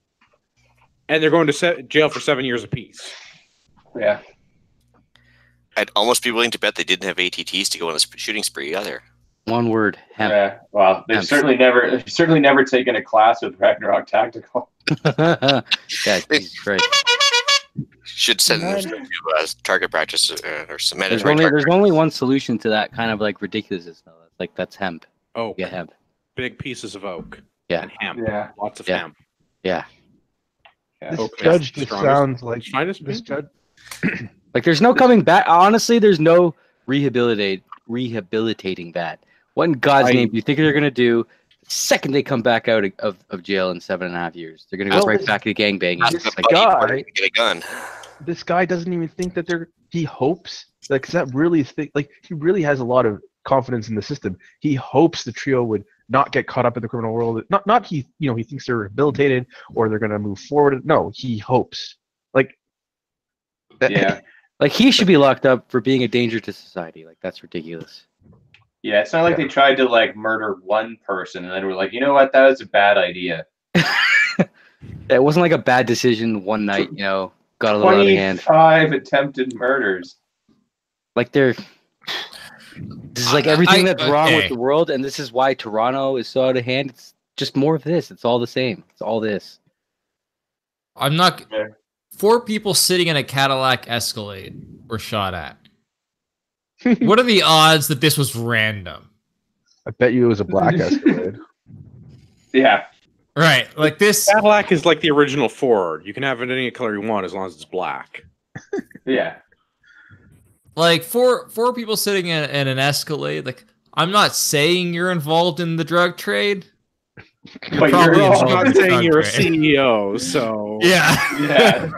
and they're going to jail for 7 years apiece. Yeah. I'd almost be willing to bet they didn't have ATTs to go on a shooting spree either. One word. Hemp. Yeah. Well, they've certainly never taken a class with Ragnarok Tactical. Yeah, Jesus Christ. Should send them to target practice or some There's only one solution to that kind of like ridiculousness though. Like that's hemp. Oh, yeah, hemp. Big pieces of oak. Yeah, and hemp. Yeah, lots of hemp. Yeah. This judge just sounds like this judge. Like there's no coming back. Honestly, there's no rehabilitating that. What in God's name do you think they're gonna do? The second they come back out of jail in 7.5 years, they're gonna go right back to gangbanging. Get a gun. This guy doesn't even think that he hopes like that really he really has a lot of confidence in the system. He hopes the trio would not get caught up in the criminal world. Not he thinks they're rehabilitated or they're gonna move forward. No, he hopes. Like yeah. Like he should be locked up for being a danger to society. Like that's ridiculous. Yeah, it's not like they tried to like murder one person and then we're like, you know what, that was a bad idea. It wasn't like a bad decision one night, got a little out of hand. 25 attempted murders. Like this is like everything that's wrong with the world, and this is why Toronto is so out of hand. It's just more of this. It's all the same. It's all this. I'm not. 4 people sitting in a Cadillac Escalade were shot at. What are the odds that this was random? I bet you it was a black Escalade. Yeah. Right. Like this. Cadillac is like the original Ford. You can have it any color you want as long as it's black. Yeah. Like four people sitting in an Escalade. Like, I'm not saying you're involved in the drug trade. But you're also not saying you're a CEO, so yeah.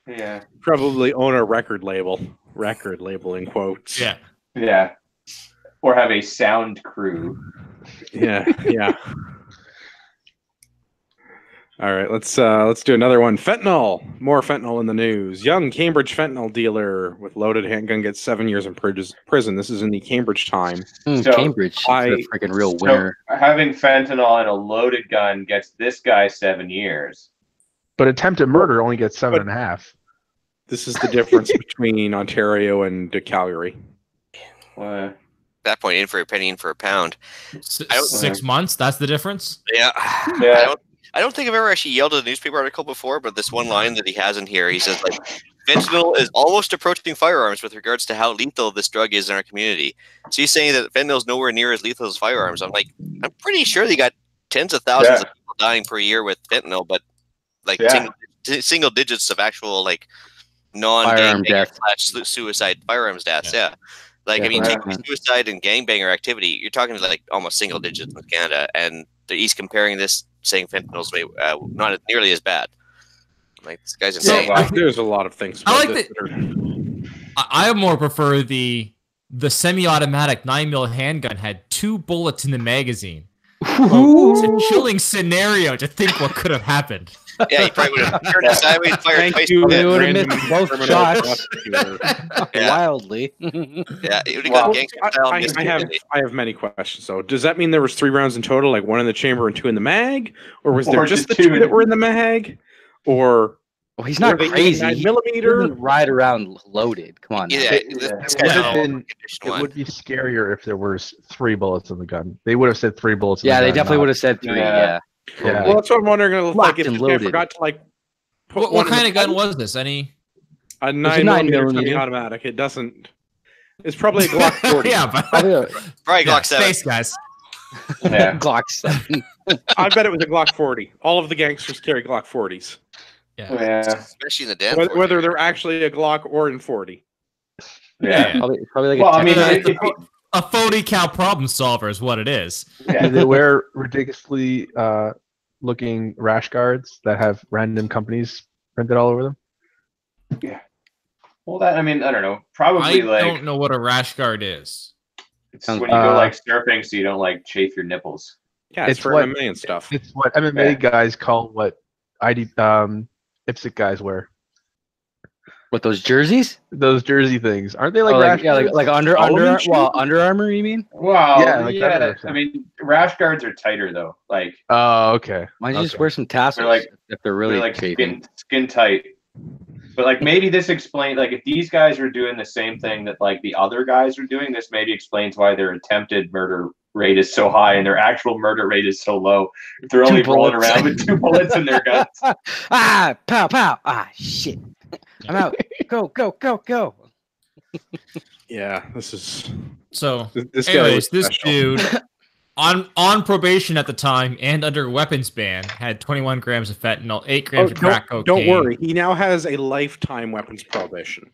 Yeah. Probably own a record label. Record label in quotes. Yeah. Yeah. Or have a sound crew. Yeah. All right, let's do another one. Fentanyl. More fentanyl in the news. Young Cambridge fentanyl dealer with loaded handgun gets 7 years in prison. This is in the Cambridge Time. Cambridge, a freaking real winner. Having fentanyl and a loaded gun gets this guy 7 years. But attempted murder only gets 7.5. This is the difference between Ontario and Calgary. At that point, in for a penny, in for a pound. 6 months? That's the difference? Yeah. I don't think I've ever actually yelled at a newspaper article before, but this one line that he has in here, he says, like, fentanyl is almost approaching firearms with regards to how lethal this drug is in our community. So he's saying that fentanyl is nowhere near as lethal as firearms. I'm like, I'm pretty sure they got tens of thousands of people dying per year with fentanyl, but like single digits of actual like non-gang suicide firearms deaths. Yeah. Like, I mean, taking suicide and gangbanger activity, you're talking like almost single digits in Canada, and he's comparing this, saying fentanyl's not nearly as bad. Like, this guy's insane. There's a lot of things. I more prefer the semi-automatic 9mm handgun had 2 bullets in the magazine. It's a chilling scenario to think what could have happened. Yeah, he probably would have turned aside and fired twice. They would have missed both shots wildly. Yeah, it would have got gangster style. I have many questions. So, does that mean there was 3 rounds in total, like 1 in the chamber and 2 in the mag, or was there just the 2 that were in the mag, or? Well, he's not crazy. He doesn't ride around loaded. Come on. It would be scarier if there was 3 bullets in the gun. They would have said 3 bullets. Yeah, they definitely would have said 3. Yeah. Well, that's what I'm wondering. Like, if I forgot to like. What kind of gun was this? A 9mm semi-automatic. It doesn't. It's probably a Glock 40. Yeah, but probably Glock 7. Space guys. Yeah, Glock 7. I bet it was a Glock 40. All of the gangsters carry Glock 40s. Yeah. Especially in the damn. Whether they're actually a Glock or in 40. Yeah. Probably like a 40 cal problem solver is what it is. Yeah. They wear ridiculously looking rash guards that have random companies printed all over them. Yeah. Well, I don't know. Probably I don't know what a rash guard is. It's when you go like surfing, so you don't like chafe your nipples. Yeah, it's for MMA and stuff. It's what MMA guys call what Ipswich guys wear? What, those jerseys? Those jersey things, aren't they like? Oh, rash yeah, guards? like Under Armour. You mean? Well, Yeah, like that yeah. or something. I mean, rash guards are tighter though. Like Oh, okay. Why don't you just Okay. wear some tassels They're like- if they're really they're like chafing? skin tight. But like maybe this explains like if these guys are doing the same thing that like the other guys are doing, this maybe explains why their attempted murder rate is so high and their actual murder rate is so low. If they're only rolling around with 2 bullets in their guns. Ah, pow, pow. Ah, shit. I'm out. Go, go, go, go. Yeah, this is So, this guy anyways, was this special. dude on probation at the time and under weapons ban had 21 grams of fentanyl, 8 grams of crack cocaine. Don't worry, he now has a lifetime weapons probation.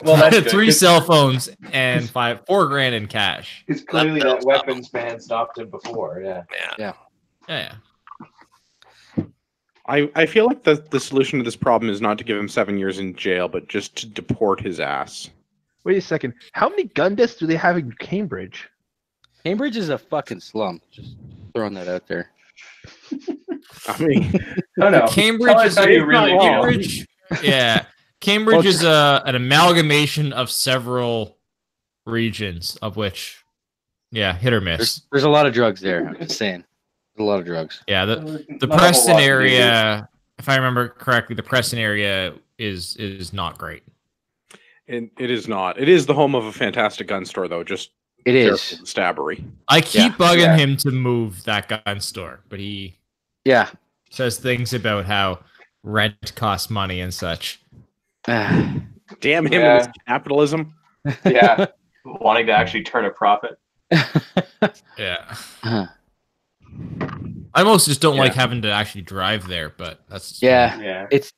Well, that's good. 3 cell phones and 4 grand in cash. It's clearly that weapons ban stopped him before. Yeah. Yeah. I feel like the solution to this problem is not to give him 7 years in jail, but just to deport his ass. Wait a second. How many gun deaths do they have in Cambridge? Cambridge is a fucking slum. Just throwing that out there. I mean, No, no. Cambridge Tell us is how you really feel. Cambridge. Yeah. Cambridge is an amalgamation of several regions, of which, hit or miss. There's a lot of drugs there. I'm just saying. There's a lot of drugs. Yeah, the Not a Preston whole lot, area, if I remember correctly, the Preston area is not great. it is not. It is the home of a fantastic gun store, though. Just It careful is. of the stabbery. I keep bugging Yeah. him to move that gun store, but he Yeah. says things about how rent costs money and such. Ah. Damn him Yeah. and his capitalism. Yeah. Wanting to actually turn a profit. Yeah. Huh. I mostly just don't Yeah. like having to actually drive there, but that's Yeah. Yeah. It's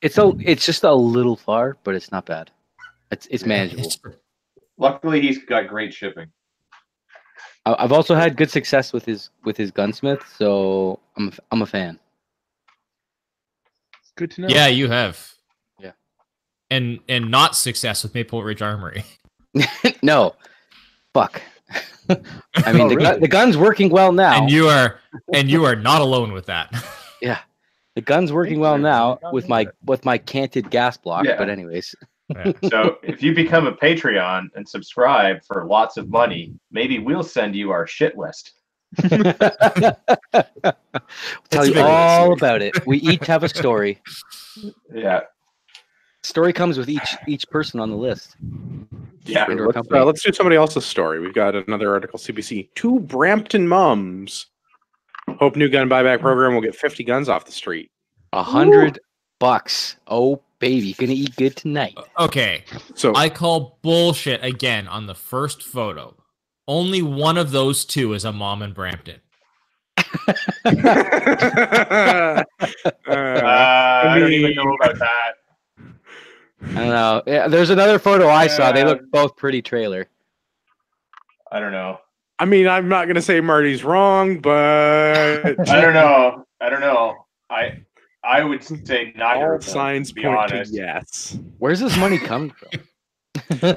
just a little far, but it's not bad. It's manageable. Luckily, he's got great shipping. I've also had good success with his gunsmith, so I'm a fan. Good to know. Yeah, you have. Yeah. And not success with Maple Ridge Armory. No, fuck. I mean, the gun's working well now. And you are not alone with that. Yeah, the gun's working well now with my canted gas block. Yeah. But anyways, So if you become a Patreon and subscribe for lots of money, maybe we'll send you our shit list. I'll tell you all about it. We each have a story. Yeah. Story comes with each person on the list. Yeah. Into our company. Let's do somebody else's story. We've got another article, CBC. 2 Brampton mums hope new gun buyback program will get 50 guns off the street. $100. Oh baby, gonna eat good tonight. Okay. So I call bullshit again on the first photo. Only one of those 2 is a mom in Brampton. I don't even know about that. I don't know. Yeah, there's another photo I saw. They look both pretty trailer. I don't know. I mean, I'm not gonna say Marty's wrong, but I don't know. I would say neither all of them, signs to be point honest. to yes. Where's this money coming from?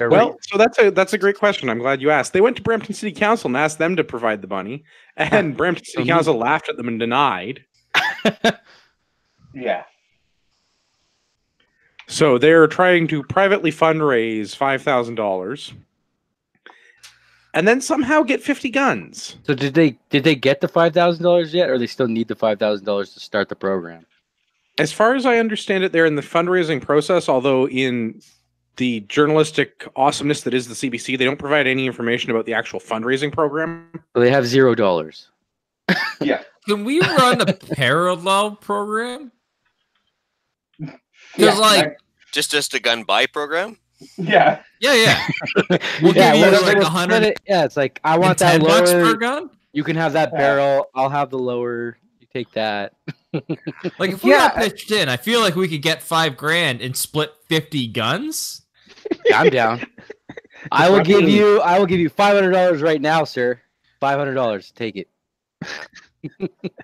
Well, so that's a great question. I'm glad you asked. They went to Brampton City Council and asked them to provide the money, and Brampton City Council laughed at them and denied. Yeah. So they're trying to privately fundraise $5,000, and then somehow get 50 guns. So did they get the $5,000 yet, or they still need the $5,000 to start the program? As far as I understand it, they're in the fundraising process. Although in the journalistic awesomeness that is the CBC, they don't provide any information about the actual fundraising program. So they have $0. Yeah. Can we run a parallel program? Yeah, Because Just a gun buy program? yeah. yeah. We'll Yeah, give you we'll- like we'll 100 split it. Yeah, it's like I want that $10 per lower. gun. You can have that barrel. I'll have the lower. You take that. Like if we got pitched in, I feel like we could get $5,000 and split 50 guns. Yeah, I'm down. I will give you $500 right now, sir. $500. Take it.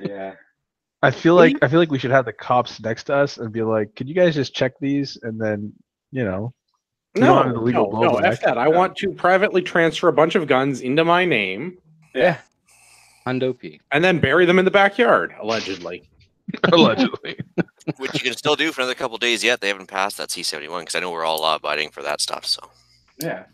Yeah. I feel like we should have the cops next to us and be like, "Could you guys just check these?" And then, we don't have the legal no, blowback. F that. I want to privately transfer a bunch of guns into my name Yeah. Hundo P. and then bury them in the backyard, allegedly. Allegedly. Which you can still do for another couple days yet. They haven't passed that C-71 because I know we're all law-abiding for that stuff. So Yeah.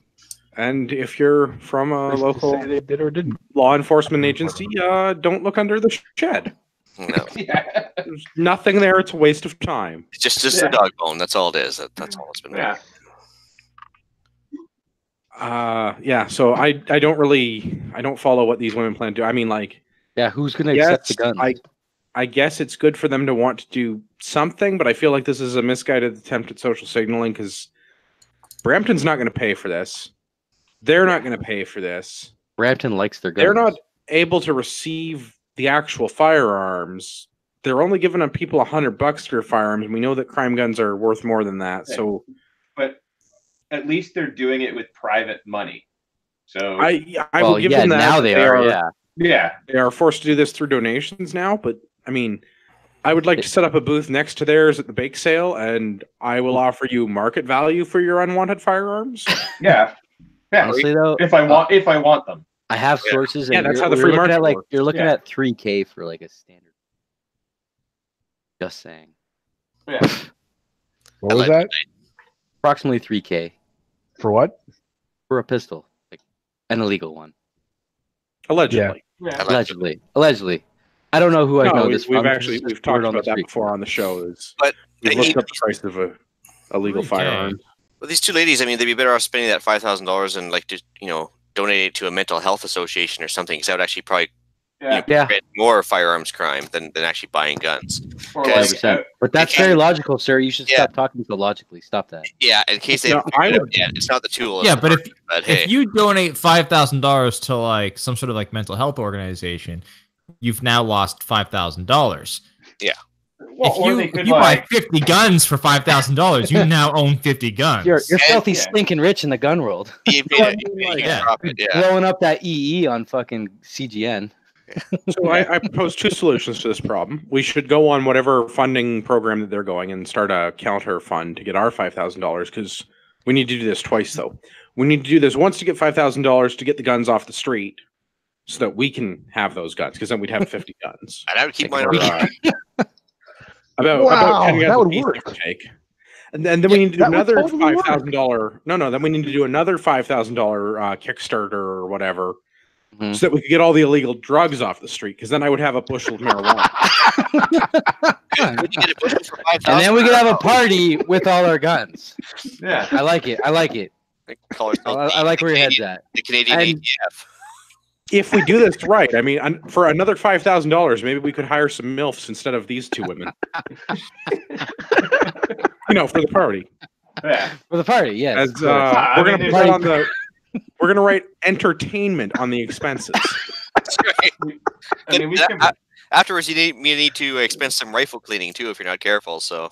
And if you're from a Who's to local say they did or didn't. law enforcement agency, don't look under the shed. no, Yeah. There's nothing there. It's a waste of time. it's just Yeah. a dog bone. That's all it is. That's all it's been. Yeah. Yeah. So I don't follow what these women plan to do. I mean, like, Yeah, who's gonna accept the yes, guns? I guess it's good for them to want to do something, but I feel like this is a misguided attempt at social signaling because Brampton's not going to pay for this. They're not going to pay for this. Brampton likes their guns. They're not able to receive the actual firearms. They're only giving up people $100 for firearms, and we know that crime guns are worth more than that. So, But at least they're doing it with private money. So I Well, will give yeah, them that. now they are. Yeah, yeah. They are forced to do this through donations now, but I mean, I would like to set up a booth next to theirs at the bake sale, and I will offer you market value for your unwanted firearms. Yeah. Yeah. honestly though, If I want them. I have sources. Yeah, and that's you're- how the we're free looking market at, like works. you're looking Yeah. at 3K for like a standard. Just saying, Yeah. What was that? approximately 3K For what? for a pistol, like an illegal one. Allegedly. Yeah. Allegedly. I don't know who I No, know this from. we've This actually is just talked word on the about that street. before on the show. Is But we've they- looked up the price of a legal 3K. firearm. Well, these two ladies, I mean, they'd be better off spending that $5,000 and like to donate it to a mental health association or something, because that would actually probably Yeah. Yeah, prevent more firearms crime than actually buying guns. Or Okay. like, 100%. But that's Yeah. very logical, sir. You should Yeah. stop talking so logically. Stop that. Yeah, in case they No, haven't I figured it would- out yet, it's not the tool. Yeah, but hey, if you donate $5,000 to like some sort of like mental health organization, you've now lost $5,000. well, or they If could you buy like 50 guns for $5,000, you now own 50 guns. You're And- filthy, yeah. stinking rich in the gun world. you made a huge Yeah. profit. Yeah, Blowing up that EE on fucking CGN. So I propose two solutions to this problem. We should go on whatever funding program that they're going and start a counter fund to get our $5,000, because we need to do this twice, though. We need to do this once to get $5,000 to get the guns off the street so that we can have those guns, because then we'd have 50 guns. and I would keep mine. Or, around. about Wow, 10 guns that would apiece, work. give or take. And then we need to do that would another totally work. $5,000. No, then we need to do another $5,000 Kickstarter or whatever, Mhm. so that we could get all the illegal drugs off the street. Because then I would have a bushel of marijuana. Would you get a bushel for $5,000? And then we could have a party with all our guns. yeah. I like it. I like it. Call ourselves I like where your head's Canadian- at. The Canadian And- ATF. If we do this right, I mean, for another $5,000, maybe we could hire some milfs instead of these two women. For the party. Yeah. For the party, yes. As of course. I we're mean, gonna it's put on the, we're gonna write entertainment on the expenses. I mean, we can. Afterwards, you need to expense some rifle cleaning too if you're not careful. So,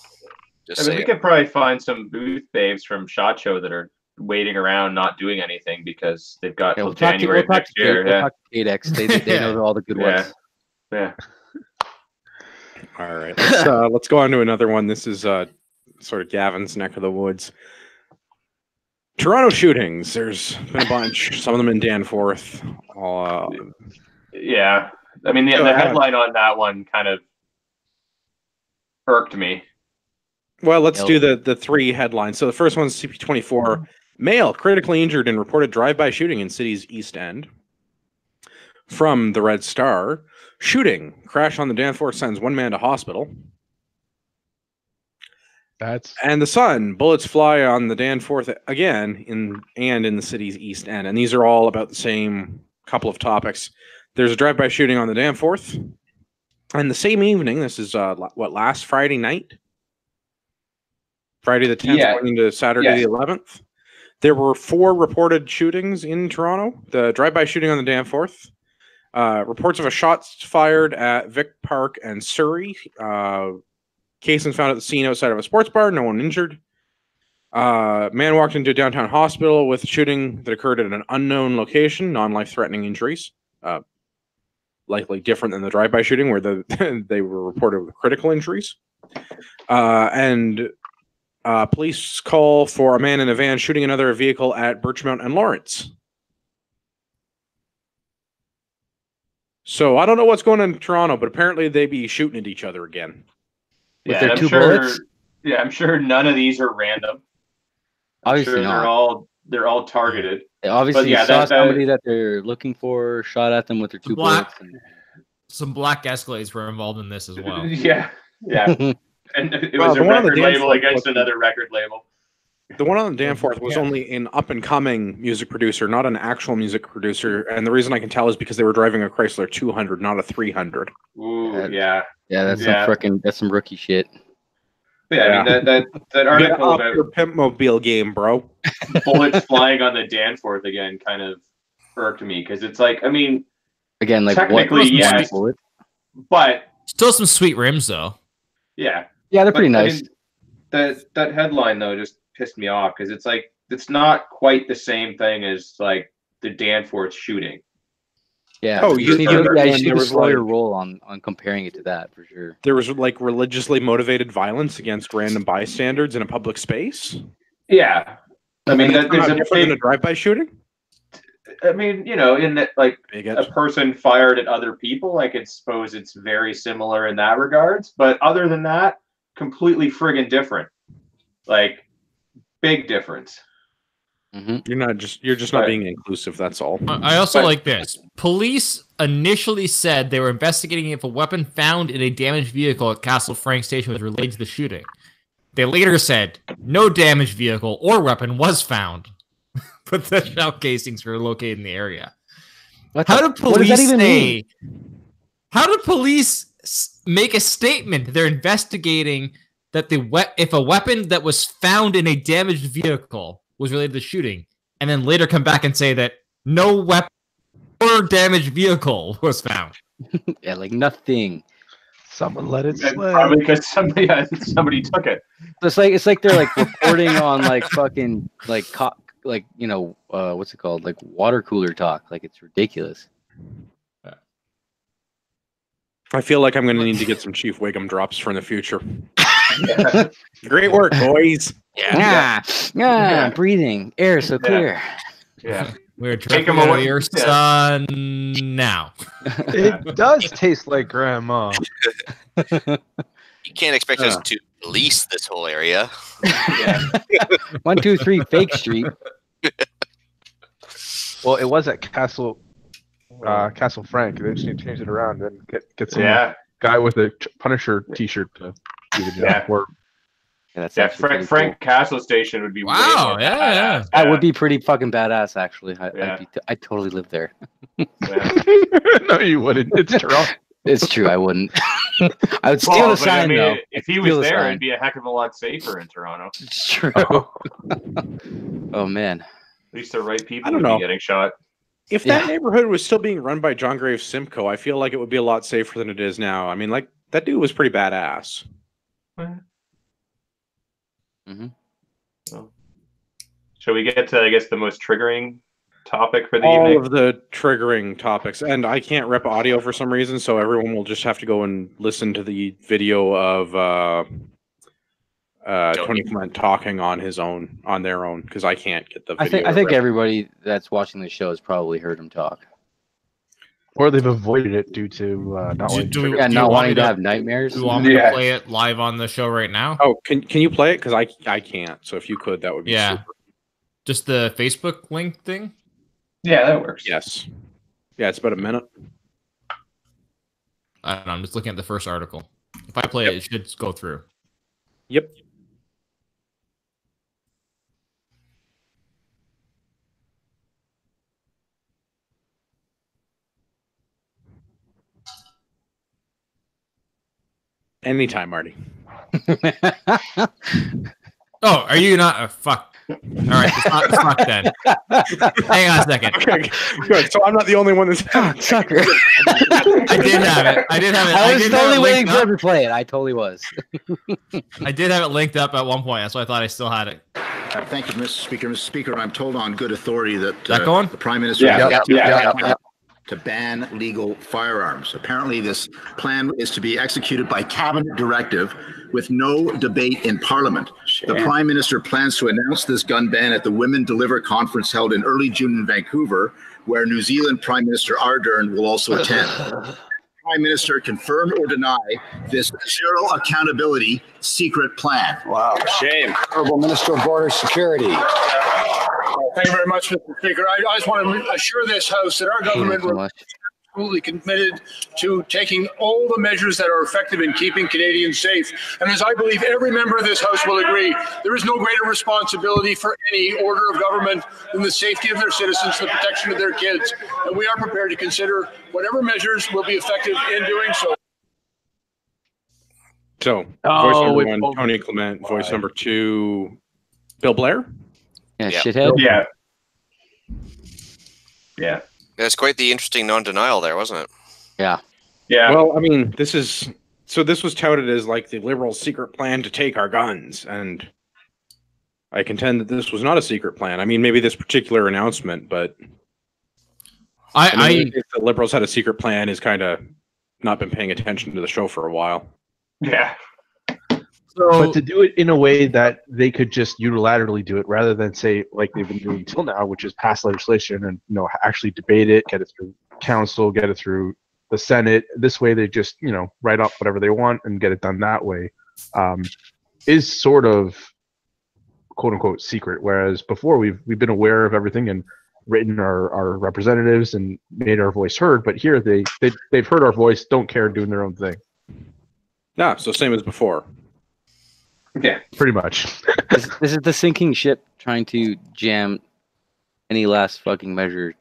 just I mean, we saying. could probably find some booth babes from SHOT Show that are waiting around not doing anything because they've got Yeah, till we'll talk to, January we'll talk next to year. Kate, we'll Yeah. talk to Kate X. They know all the good Yeah. ones. Yeah. All right, let's go on to another one. This is sort of Gavin's neck of the woods. Toronto shootings. There's been a bunch. Some of them in Danforth. Yeah. I mean, Go the ahead. headline on that one kind of irked me. Well, let's Yep. do the three headlines. So the first one's CP24. Male critically injured in reported drive-by shooting in city's East End. From the Red Star, shooting crash on the Danforth sends one man to hospital. That's And the Sun, bullets fly on the Danforth again in the city's East End. And these are all about the same couple of topics. There's a drive-by shooting on the Danforth. And the same evening, this is last Friday night? Friday the 10th Yeah. going into Saturday Yes. the 11th. There were 4 reported shootings in Toronto. The drive-by shooting on the Danforth. Reports of a shots fired at Vic Park and Surrey. Casings found at the scene outside of a sports bar. No one injured. Man walked into a downtown hospital with shooting that occurred at an unknown location. Non-life-threatening injuries. Likely different than the drive-by shooting where they were reported with critical injuries. And police call for a man in a van shooting another vehicle at Birchmount and Lawrence. So I don't know what's going on in Toronto, but apparently they be shooting at each other again. With their two bullets? Yeah, I'm sure none of these are random. Obviously not. They're all targeted. They obviously saw somebody that they're looking for, shot at them with their two bullets. Some black Escalades were involved in this as well. Yeah. And it was a record label against another record label. The one on the Danforth was only an up-and-coming music producer, not an actual music producer. And the reason I can tell is because they were driving a Chrysler 200, not a 300. Ooh, yeah. Yeah, that's some rookie shit. Yeah, I mean that article about your pimp mobile game, bro. Bullets flying on the Danforth again kind of irked me because it's like, I mean, again, like technically yes, but still some sweet rims though. Yeah, they're pretty nice. I mean, that headline though just pissed me off because it's like it's not quite the same thing as like the Danforth shooting. Yeah. Oh, you need to slow your roll on comparing it to that for sure. There was like religiously motivated violence against random bystanders in a public space. Yeah, I mean there's a different than a drive-by shooting. I mean, in that like a person fired at other people, I could suppose it's very similar in that regards. But other than that, completely friggin' different. Like big difference. Mm-hmm. You're just not being inclusive. That's all. I also like this. Police initially said they were investigating if a weapon found in a damaged vehicle at Castle Frank Station was related to the shooting. They later said no damaged vehicle or weapon was found, but the shell casings were located in the area. How do police make a statement they're investigating that if a weapon that was found in a damaged vehicle was related to the shooting, and then later come back and say that no weapon or damaged vehicle was found? Yeah, like nothing. Someone let it slip. Probably because somebody took it. So it's like they're like reporting on like fucking like what's it called, like water cooler talk. Like it's ridiculous. I feel like I'm going to need to get some Chief Wiggum drops from the future. Great work, boys. Yeah. Breathing air so clear. Yeah. We're drinking out of your sun now. It does taste like grandma. You can't expect us to lease this whole area. 123 Fake Street. Well, it was at Castle Frank. They just need to change it around and get some guy with a Punisher T-shirt to do the job. Frank Castle Station would be wow. That would be pretty fucking badass. Actually, I'd totally live there. No, you wouldn't. It's Toronto. It's true. I wouldn't. I would steal the sign though. If he was there, it'd be a heck of a lot safer in Toronto. It's true. Oh man. At least the right people would be getting shot. If that neighborhood was still being run by John Graves Simcoe, I feel like it would be a lot safer than it is now. I mean, like that dude was pretty badass. Mm-hmm. Well, shall we get to, I guess, the most triggering topic for the evening? All of the triggering topics, and I can't rep audio for some reason, so everyone will just have to go and listen to the video of Tony Clement talking on their own, because I can't get the video. I think everybody that's watching the show has probably heard him talk. Or they've avoided it due to not wanting to have nightmares. Do you want me to play it live on the show right now? Oh, can you play it? Because I can't. So if you could, that would be super. Just the Facebook link thing? Yeah, that works. Yes. Yeah, it's about a minute. I don't know. I'm just looking at the first article. If I play it, it should go through. Yep. Anytime, Marty. Oh, are you not? Fuck. All right, it's not then. Hang on a second. Okay, good. So I'm not the only one that's sucker. I did have it. I was totally waiting for him to play it. I totally was. I did have it linked up at one point. That's why I thought I still had it. Thank you, Mr. Speaker. Mr. Speaker, I'm told on good authority that the Prime Minister to ban legal firearms. Apparently, this plan is to be executed by cabinet directive with no debate in Parliament. The Prime Minister plans to announce this gun ban at the Women Deliver conference held in early June in Vancouver, where New Zealand Prime Minister Ardern will also attend. Prime Minister confirm or deny this zero accountability secret plan? Wow, shame. Honorable Minister of Border Security. Thank you very much, Mr. Speaker. I just want to assure this House that our government is absolutely committed to taking all the measures that are effective in keeping Canadians safe. And as I believe every member of this House will agree, there is no greater responsibility for any order of government than the safety of their citizens, the protection of their kids. And we are prepared to consider whatever measures will be effective in doing so. So, voice number one, Tony Clement. Voice number two, Bill Blair. Yeah, shithead. Yeah. Yeah. That's quite the interesting non-denial there, wasn't it? Yeah. Yeah. Well, I mean, this was touted as like the Liberals' secret plan to take our guns, and I contend that this was not a secret plan. I mean, maybe this particular announcement, but if the Liberals had a secret plan, is kind of not been paying attention to the show for a while. Yeah. But to do it in a way that they could just unilaterally do it, rather than say like they've been doing until now, which is pass legislation and actually debate it, get it through council, get it through the Senate. This way, they just write up whatever they want and get it done that way. Is sort of quote unquote secret. Whereas before we've been aware of everything and written our representatives and made our voice heard. But here they've heard our voice, don't care, doing their own thing. Yeah, so same as before. Yeah, pretty much. This is the sinking ship trying to jam any last fucking measure.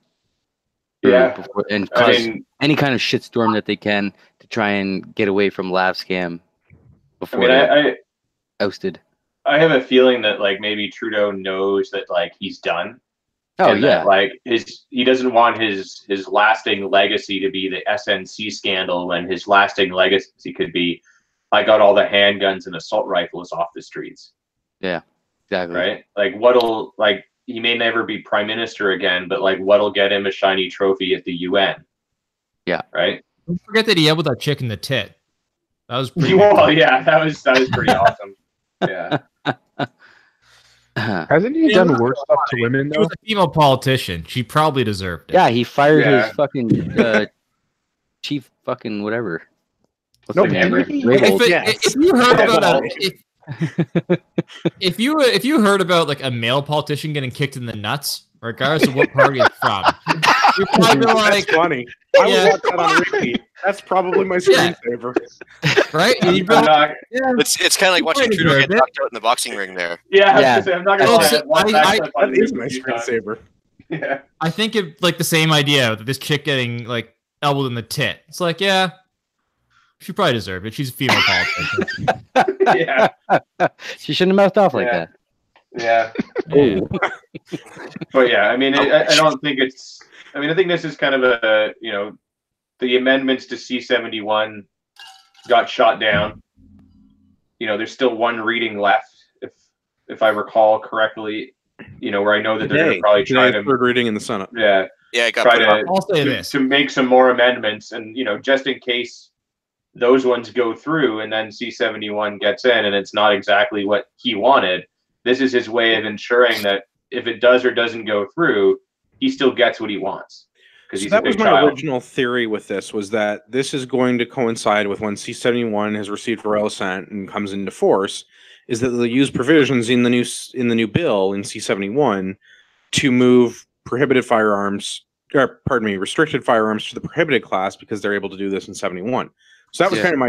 Before, and cause any kind of shitstorm that they can to try and get away from Lav Scam before I ousted. I have a feeling that like maybe Trudeau knows that like he's done. Oh and yeah, that, like he doesn't want his lasting legacy to be the SNC scandal, and his lasting legacy could be, I got all the handguns and assault rifles off the streets. Yeah, exactly. Right? Like he may never be prime minister again, but like what'll get him a shiny trophy at the UN? Yeah. Right? Don't forget that he elbowed that chick in the tit. That was pretty well, yeah, that was pretty awesome. Yeah. Hasn't he done worse stuff to women though? She was a female politician. She probably deserved it. Yeah, he fired his fucking chief fucking whatever. What's No, name? If you heard about if you heard about like a male politician getting kicked in the nuts, regardless of what party it's from, you're probably like, that's funny. I would watch that on repeat. That's probably my screensaver. Right? It's kind of like watching Trudeau get knocked out in the boxing ring there. Yeah. I'm not gonna lie. That is my screensaver. Yeah. I think it like the same idea that this chick getting like elbowed in the tit. It's like, yeah, she probably deserved it. She's a female politician. Yeah. She shouldn't have mouthed off like that. Yeah. But yeah, I mean, I don't think it's. I mean, I think this is kind of a the amendments to C-71 got shot down. There's still one reading left, if I recall correctly. Where I know that they're going to probably try to third reading in the Senate. Yeah. Yeah, I'll say this to make some more amendments, and just in case those ones go through, and then C-71 gets in, and it's not exactly what he wanted. This is his way of ensuring that if it does or doesn't go through, he still gets what he wants. So that was my original theory with this, was that this is going to coincide with when C-71 has received royal assent and comes into force, is that they'll use provisions in the new bill in C-71 to move restricted firearms to the prohibited class, because they're able to do this in 71. So that was kind of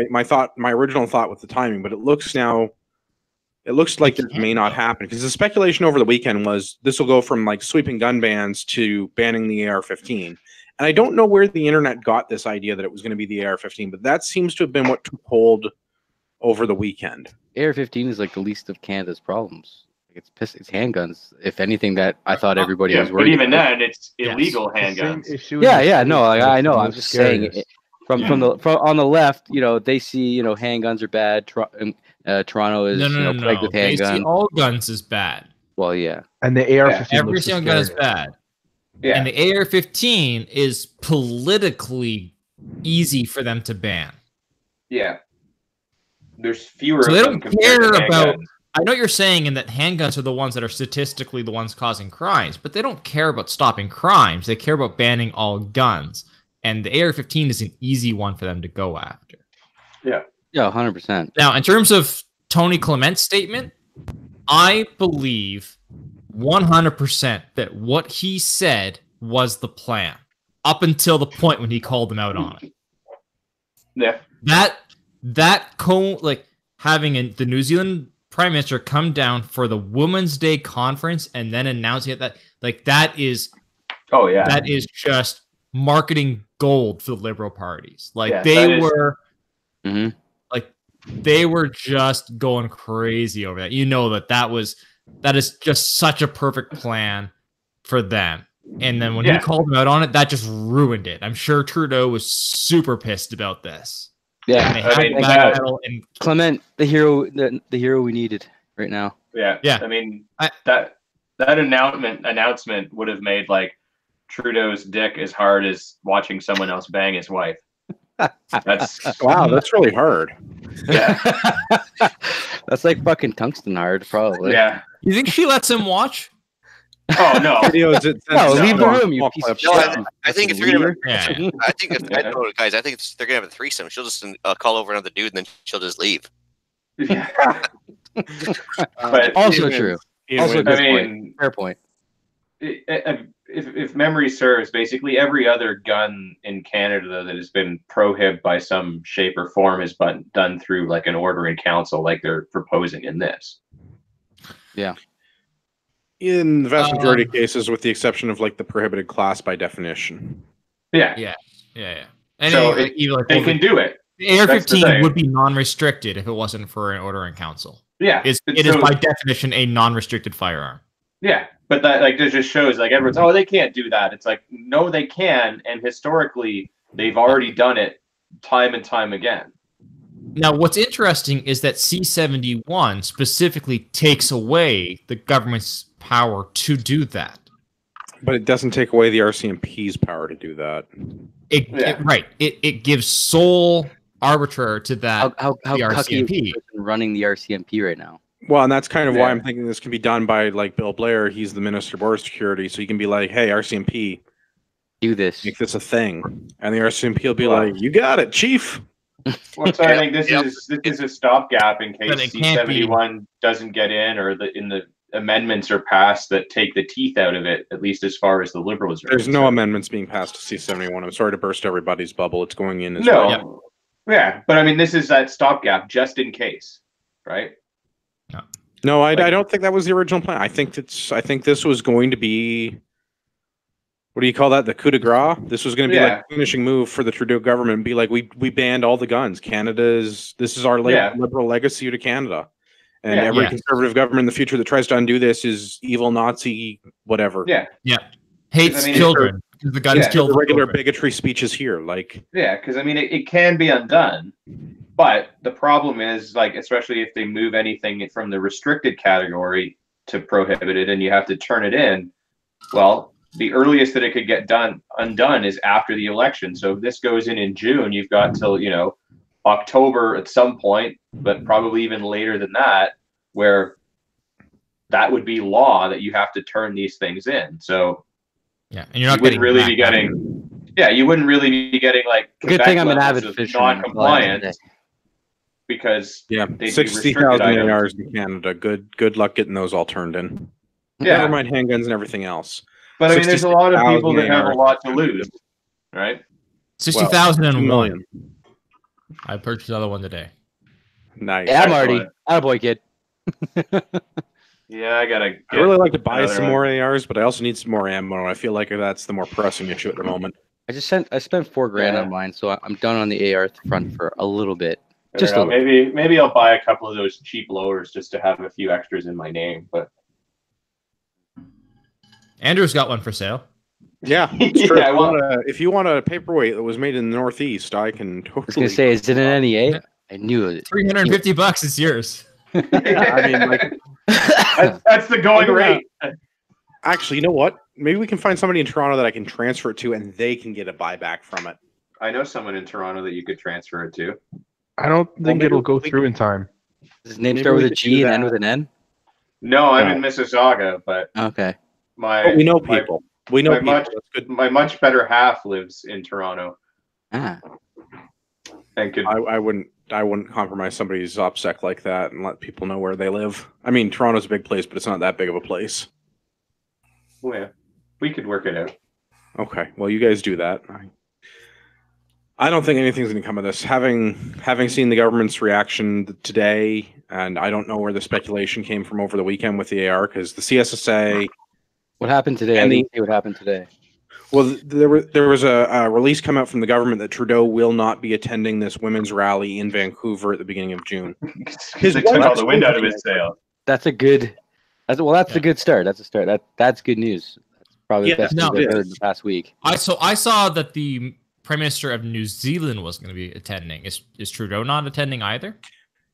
my original thought with the timing, but it looks like this may not happen, because the speculation over the weekend was this will go from like sweeping gun bans to banning the AR-15. And I don't know where the internet got this idea that it was going to be the AR-15, but that seems to have been what took hold over the weekend. AR-15 is like the least of Canada's problems. It's handguns. If anything, that I thought everybody was worried. But even then, it's illegal handguns. Yeah. No, I know. I'm just saying it. From on the left, they see handguns are bad. Toronto is plagued with handguns. They see all guns is bad. Well, yeah. And the AR-15 every single gun is bad. Yeah. And the AR-15 is politically easy for them to ban. Yeah. There's fewer. So they don't care about. handguns. I know what you're saying, in that handguns are the ones that are statistically the ones causing crimes, but they don't care about stopping crimes. They care about banning all guns. and the AR-15 is an easy one for them to go after. Yeah. Yeah, 100%. Now, in terms of Tony Clement's statement, I believe 100% that what he said was the plan up until the point when he called them out on it. Yeah. Having the New Zealand Prime Minister come down for the Women's Day conference and then announcing it, that is just marketing gold for the Liberal parties. They were just going crazy over that. You know that is just such a perfect plan for them. And then when he called them out on it, that just ruined it. I'm sure Trudeau was super pissed about this. Yeah, Clement, the hero we needed right now. Yeah. I mean, that announcement would have made Trudeau's dick as hard as watching someone else bang his wife. Wow, that's really hard. Yeah. That's like fucking tungsten hard, probably. Yeah. You think she lets him watch? Oh no! Leave the room, you piece of shit. I think if you're gonna, guys, I think if they're gonna have a threesome, she'll just call over another dude, and then she'll just leave. Yeah. But also true. Also, fair point. If memory serves, basically every other gun in Canada that has been prohibited by some shape or form has been done through an order in council, like they're proposing in this. Yeah. In the vast majority of cases, with the exception of the prohibited class by definition. Yeah. And so they can do it. The AR-15 would be non-restricted if it wasn't for an order in council. Yeah, it is by definition a non-restricted firearm. Yeah, but that just shows everyone's they can't do that. It's no, they can, and historically they've already done it time and time again. Now, what's interesting is that C-71 specifically takes away the government's power to do that. But it doesn't take away the RCMP's power to do that. It gives sole arbiter to that. How the RCMP running the RCMP right now. Well, and that's kind of why I'm thinking this can be done by Bill Blair. He's the Minister of Border Security, so he can be like, "Hey, RCMP, do this, make this a thing," and the RCMP will be like, "You got it, Chief." Well, so I think this is a stopgap in case C-71 doesn't get in, or in the amendments are passed that take the teeth out of it, at least as far as the Liberals are There's concerned. no amendments being passed to C-71. I'm sorry to burst everybody's bubble. It's going in as well. well. Yeah, but I mean, this is that stopgap just in case, right? No, I don't think that was the original plan. I think this was going to be, what do you call that? The coup de grace. This was going to be a finishing move for the Trudeau government. Be like, we banned all the guns. This is our liberal legacy to Canada. And every conservative government in the future that tries to undo this is evil Nazi, whatever. Yeah. Hates children. The guns kill the regular bigotry speeches here. Yeah, because I mean, it can be undone. But the problem is, especially if they move anything from the restricted category to prohibited and you have to turn it in, well, the earliest that it could get undone is after the election. So if this goes in June, you've got till, October at some point, but probably even later than that, where that would be law that you have to turn these things in. So and you're not wouldn't really be getting. Yeah, you wouldn't really be getting good thing I'm an avid fisherman. Non-compliance because they 60,000 ARs in Canada. Good luck getting those all turned in. Yeah, never mind handguns and everything else. But I mean, there's a lot of people that have a lot to lose, right? 60,001. I purchased another one today. Nice. Yeah, Marty. Attaboy, kid. Yeah, I really like to buy some more ARs, but I also need some more ammo. I feel like that's the more pressing issue at the moment. I spent $4,000 on mine, so I'm done on the AR front for a little bit. Maybe I'll buy a couple of those cheap lowers just to have a few extras in my name. But Andrew's got one for sale. Yeah, it's true. If you want a paperweight that was made in the Northeast, I can totally. I was gonna say, is it an NEA? I knew it. $350 is yours. I mean, that's the going rate. Actually, you know what? Maybe we can find somebody in Toronto that I can transfer it to, and they can get a buyback from it. I know someone in Toronto that you could transfer it to. I don't think it'll go through in time. Does his name start with a G and end with an N? No, I'm in Mississauga, but okay. But we know people. We know my much better half lives in Toronto. Ah. And could I wouldn't compromise somebody's OPSEC like that and let people know where they live. I mean, Toronto's a big place, but it's not that big of a place. Well, yeah, we could work it out. Okay, well, you guys do that. I don't think anything's going to come of this. Having seen the government's reaction today, and I don't know where the speculation came from over the weekend with the AR, because the CSSA. What happened today? I didn't see what happened today. Well, there was a release come out from the government that Trudeau will not be attending this women's rally in Vancouver at the beginning of June. They took all the wind out of his sail. That's a good. That's a good start. That's a start. That's good news. That's probably the best news I've heard in the past week. I saw that the Prime Minister of New Zealand was going to be attending. Is Trudeau not attending either?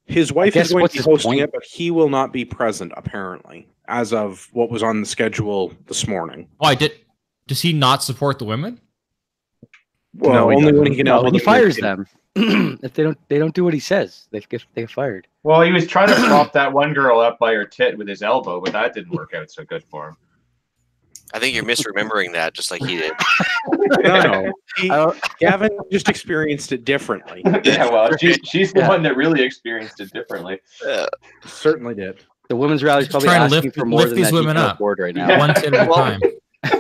His wife is going to be hosting it, but he will not be present apparently, as of what was on the schedule this morning. Oh, Does he not support the women? Well, no, only when he can. No, he fires them. If they don't do what he says, they get fired. Well, he was trying to prop that one girl up by her tit with his elbow, but that didn't work out so good for him. I think you're misremembering that, just like he did. No. Gavin just experienced it differently. Yeah, well, she's the one that really experienced it differently. Certainly did. The women's rally is probably asking for more than these that women up board right now. One tit at a time.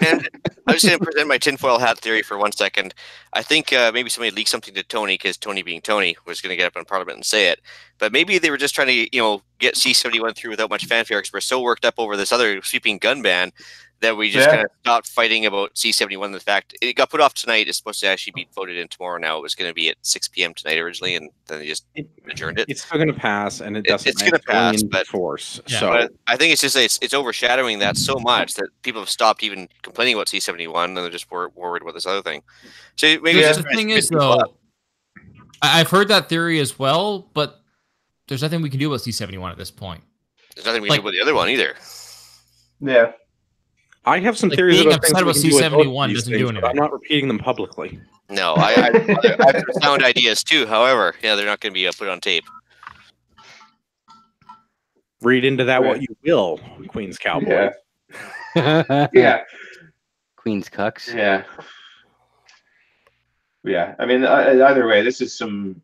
And I'm just going to present my tinfoil hat theory for 1 second. I think maybe somebody leaked something to Tony, because Tony, being Tony, was going to get up in Parliament and say it. But maybe they were just trying to, get C-71 through without much fanfare, because we're so worked up over this other sweeping gun ban that we just kind of stopped fighting about C-71. The fact it got put off tonight. It's supposed to actually be voted in tomorrow. Now it was going to be at 6 p.m. tonight originally, and then they just adjourned it. It's still going to pass, and it's going to pass, but force. Yeah. So but I think it's just it's overshadowing that so much that people have stopped even complaining about C-71, and they're just worried about this other thing. So maybe the thing is, though, I've heard that theory as well, but there's nothing we can do about C-71 at this point. There's nothing we can do about the other one either. Yeah. I have some theories about things about C-71 doesn't do anything. I'm not repeating them publicly. No, I have sound ideas too. However, they're not going to be put on tape. Read into that what you will, Queen's Cowboy. Yeah. Queen's Cucks. Yeah. Yeah. I mean, either way, this is some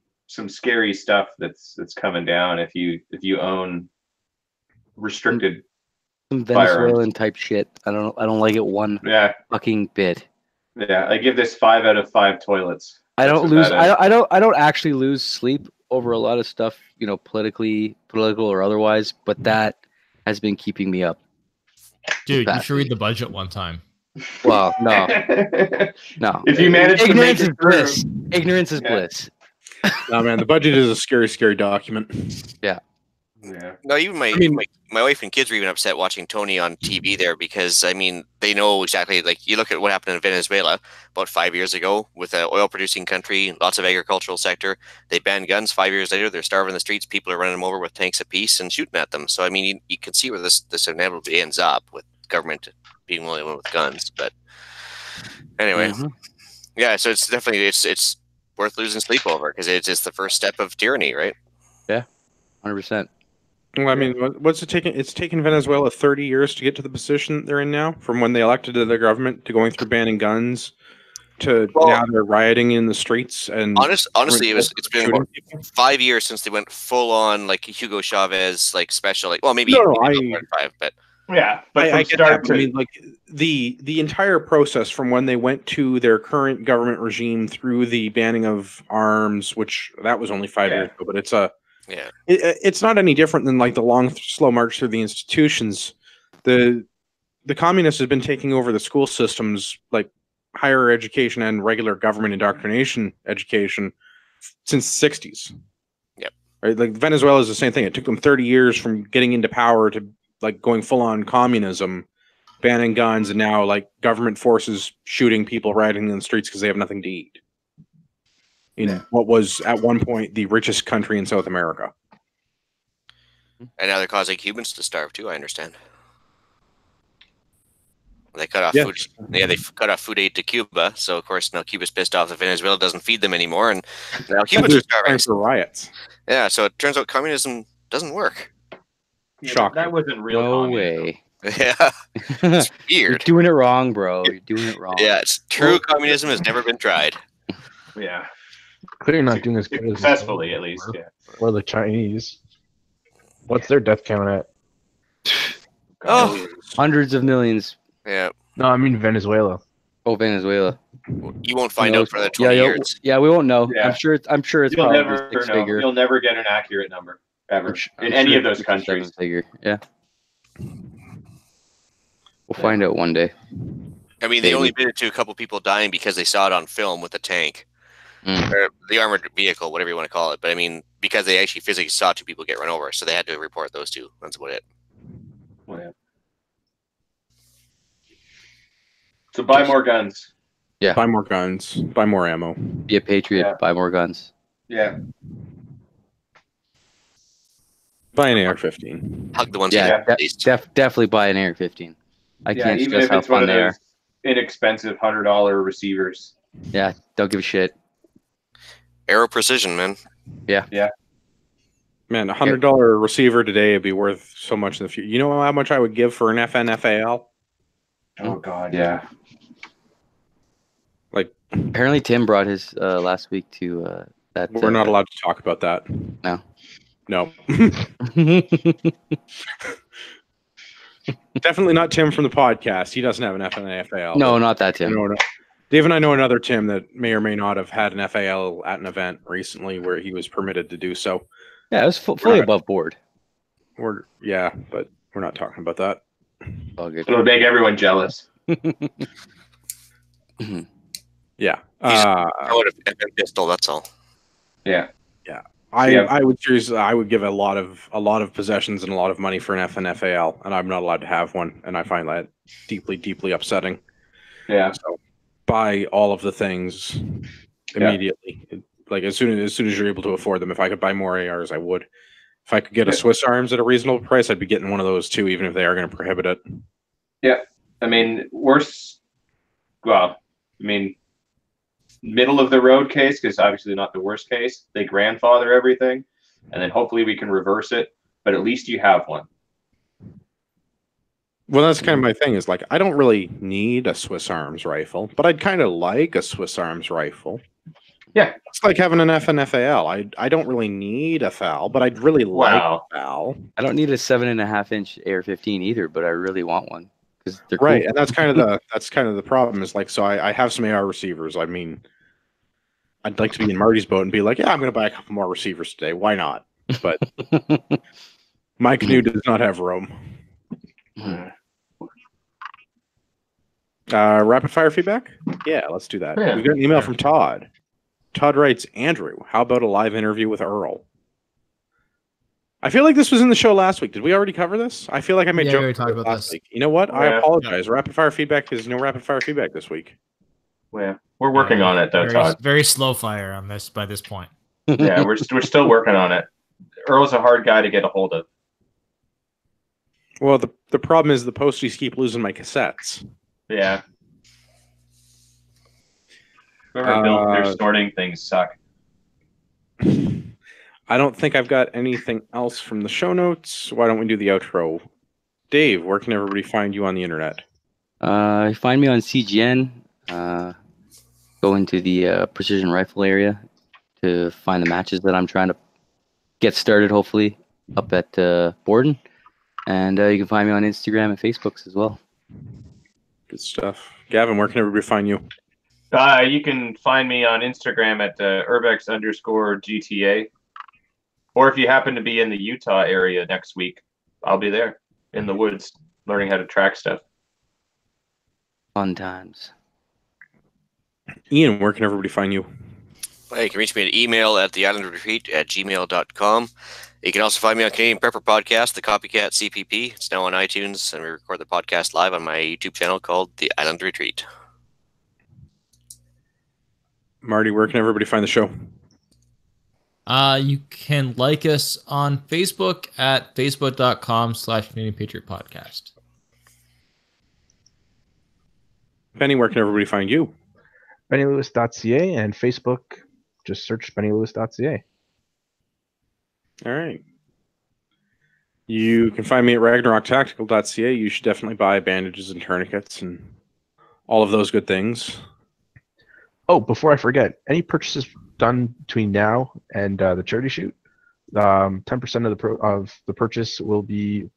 scary stuff that's coming down if you own restricted some Venezuelan type shit. I don't like it one fucking bit. Yeah, I give this 5 out of 5 toilets. I don't actually lose sleep over a lot of stuff, political or otherwise, but that has been keeping me up. Dude, you should read the budget one time. Well, no. No. If you manage to make it through. Ignorance is bliss. No, man, the budget is a scary, scary document. Yeah. Yeah. No, even my wife and kids were even upset watching Tony on TV there, because they know exactly, like, you look at what happened in Venezuela about 5 years ago with an oil producing country, lots of agricultural sector. They banned guns. 5 years later, they're starving the streets. People are running them over with tanks apiece and shooting at them. So you can see where this inevitably ends up, with government being the only one with guns. But anyway, yeah. So it's definitely it's worth losing sleep over, because it's just the first step of tyranny, right? Yeah, 100%. Well, what's it taken? It's taken Venezuela 30 years to get to the position they're in now, from when they elected their government to going through banning guns to now they're rioting in the streets. And honestly, it's been about 5 years since they went full on like Hugo Chavez, like special, like, well, maybe 5, but yeah, but I get that. Like the entire process from when they went to their current government regime through the banning of arms, which that was only 5 years ago, but it's not any different than like the long, slow march through the institutions. The communists have been taking over the school systems, like higher education and regular government indoctrination education, since the 60s. Yep. Right. Like Venezuela is the same thing. It took them 30 years from getting into power to like going full on communism, banning guns, and now like government forces shooting people rioting in the streets because they have nothing to eat. In what was at one point the richest country in South America. And now they're causing Cubans to starve too, I understand. They cut off food. Yeah, they cut off food aid to Cuba. So of course now Cuba's pissed off that Venezuela doesn't feed them anymore, and now Cubans are starving. For riots. Yeah, so it turns out communism doesn't work. Yeah, that wasn't real. No communism. way. Yeah, it's You're weird. doing it wrong, bro. You're doing it wrong. Yeah, it's true. Communism has never been tried. Yeah. Clearly not doing as good as Successfully, at least. Yeah. Or the Chinese. What's their death count at? Oh, Hundreds of millions. yeah. No, I mean Venezuela. Oh, Venezuela. You won't find out for another 20 years. Yeah, we won't know. Yeah. I'm sure it's You'll probably never six know. figure. You'll never get an accurate number ever in any of those countries. Seven figure. Yeah. We'll find out one day. I mean, they only did it to a couple people dying because they saw it on film with the tank. Or the armored vehicle, whatever you want to call it. But I mean, because they actually physically saw 2 people get run over, so they had to report those 2. That's about it. Well, yeah. So buy more guns. Yeah. Buy more guns. Buy more ammo. Be a patriot. Yeah. Buy more guns. Yeah. Buy an AR-15. Hug the ones Yeah, you have. definitely buy an AR-15. I can't even stress if how it's one fun of they are. those inexpensive $100 receivers. Yeah, don't give a shit. Arrow precision, man. Yeah. Yeah. Man, $100 receiver today would be worth so much in the future. You know how much I would give for an FNFAL? Oh God, yeah. Like, apparently Tim brought his last week to that. We're not allowed to talk about that. No. No. Definitely not Tim from the podcast. He doesn't have an FNFAL. No, not that Tim. Dave and I know another Tim that may or may not have had an FAL at an event recently where he was permitted to do so. Yeah, it was fully above board. But we're not talking about that. All good. It'll make everyone jealous. Yeah. Throw it a pistol. That's all. Yeah. Yeah. I would seriously. I would give a lot of possessions and a lot of money for an FNFAL, and I'm not allowed to have one, and I find that deeply, deeply upsetting. Yeah. So buy all of the things immediately. Like as soon as you're able to afford them. If I could buy more ARs, I would. If I could get a Swiss Arms at a reasonable price, I'd be getting one of those too, even if they are going to prohibit it. Yeah. I mean, middle of the road case, because obviously not the worst case. They grandfather everything, and then hopefully we can reverse it. But at least you have one. Well, that's kind of my thing. Is like I don't really need a Swiss Arms rifle, but I'd kind of like a Swiss Arms rifle. Yeah, it's like having an FNFAL. I don't really need a FAL, but I'd really like a FAL. I don't need a 7.5-inch AR-15 either, but I really want one because they're right, cool. and that's kind of the problem. Is like so I have some AR receivers. I mean, I'd like to be in Marty's boat and be like, yeah, I'm going to buy a couple more receivers today. Why not? But my canoe does not have room. Rapid fire feedback? Yeah, let's do that. Yeah. We've got an email from Todd. Todd writes, Andrew, how about a live interview with Earl? I feel like this was in the show last week. Did we already cover this? I feel like I made we jokes talked about last this. week. You know what? I Yeah. apologize. Rapid fire feedback is no rapid fire feedback this week. Yeah, we're working on it though, Todd. Very slow fire on this by this point. Yeah, we're still working on it. Earl's a hard guy to get a hold of. Well, the problem is the posties keep losing my cassettes. Yeah. Whoever built their sorting things suck. I don't think I've got anything else from the show notes. Why don't we do the outro? Dave, where can everybody find you on the internet? Find me on CGN. Go into the precision rifle area to find the matches that I'm trying to get started, hopefully, up at Borden. And you can find me on Instagram and Facebook as well. Good stuff. Gavin, where can everybody find you? You can find me on Instagram at urbex_GTA. Or if you happen to be in the Utah area next week, I'll be there in the woods learning how to track stuff. Fun times. Ian, where can everybody find you? Well, you can reach me at email at theislandretreat@gmail.com. You can also find me on Canadian Prepper Podcast, the Copycat CPP. It's now on iTunes, and we record the podcast live on my YouTube channel called The Island Retreat. Marty, where can everybody find the show? You can like us on Facebook at facebook.com/Canadian Patriot Podcast. Benny, where can everybody find you? BennyLewis.ca and Facebook, just search BennyLewis.ca. All right. You can find me at ragnaroktactical.ca. You should definitely buy bandages and tourniquets and all of those good things. Oh, before I forget, any purchases done between now and the charity shoot, 10% of the purchase will be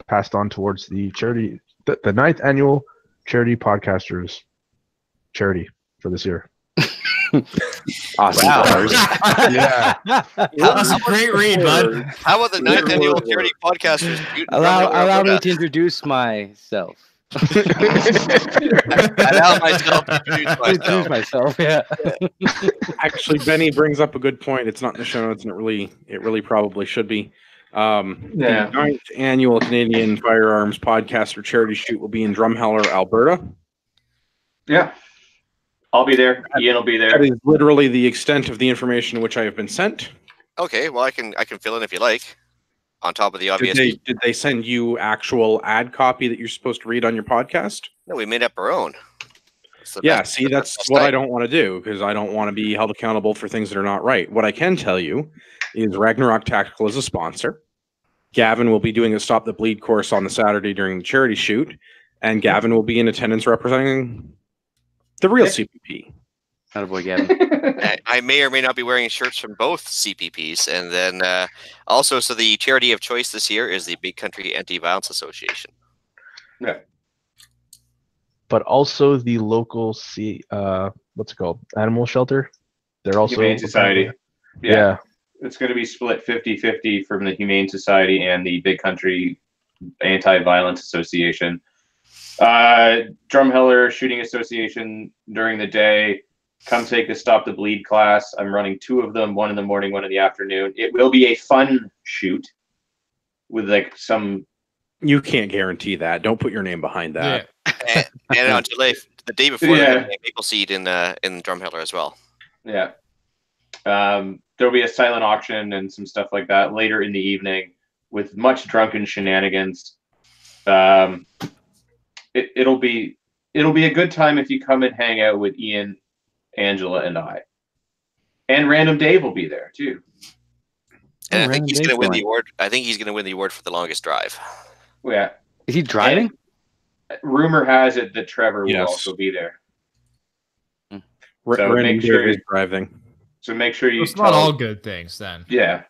passed on towards the charity, the 9th annual Charity Podcasters charity for this year. Awesome. Wow. Yeah. That was a great read, bud. How about the 9th annual Charity Podcasters? Allow me to introduce myself. Allow myself to introduce myself. Yeah. Actually, Benny brings up a good point. It's not in the show notes, and it really probably should be. The 9th annual Canadian Firearms Podcaster Charity Shoot will be in Drumheller, Alberta. Yeah. I'll be there. Ian will be there. That is literally the extent of the information which I have been sent. Okay, well, I can fill in if you like. On top of the obvious. Did they send you actual ad copy that you're supposed to read on your podcast? No, we made up our own. Yeah, see, that's what I don't want to do, because I don't want to be held accountable for things that are not right. What I can tell you is Ragnarok Tactical is a sponsor. Gavin will be doing a Stop the Bleed course on the Saturday during the charity shoot, and Gavin will be in attendance representing the real CPP. Attaboy, Gavin. I may or may not be wearing shirts from both CPPs. And then also, so the charity of choice this year is the Big Country Anti-Violence Association. Yeah. But also the local what's it called? Animal shelter. They're also Humane Society. Yeah. It's going to be split 50-50 from the Humane Society and the Big Country Anti-Violence Association. Drumheller Shooting Association during the day. Come take the Stop the Bleed class. I'm running 2 of them, one in the morning, one in the afternoon. It will be a fun shoot with like some. You can't guarantee that. Don't put your name behind that. Yeah. and on July, the day before, Maple Seed in Drumheller as well. Yeah. There'll be a silent auction and some stuff like that later in the evening with much drunken shenanigans. It'll be a good time if you come and hang out with Ian, Angela, and I. And Random Dave will be there too. And I think he's going to win the award. I think he's going to win the award for the longest drive. Yeah. Is he driving? And rumor has it that Trevor will also be there. So make sure he's driving. So make sure you. It's not all good things then. Yeah.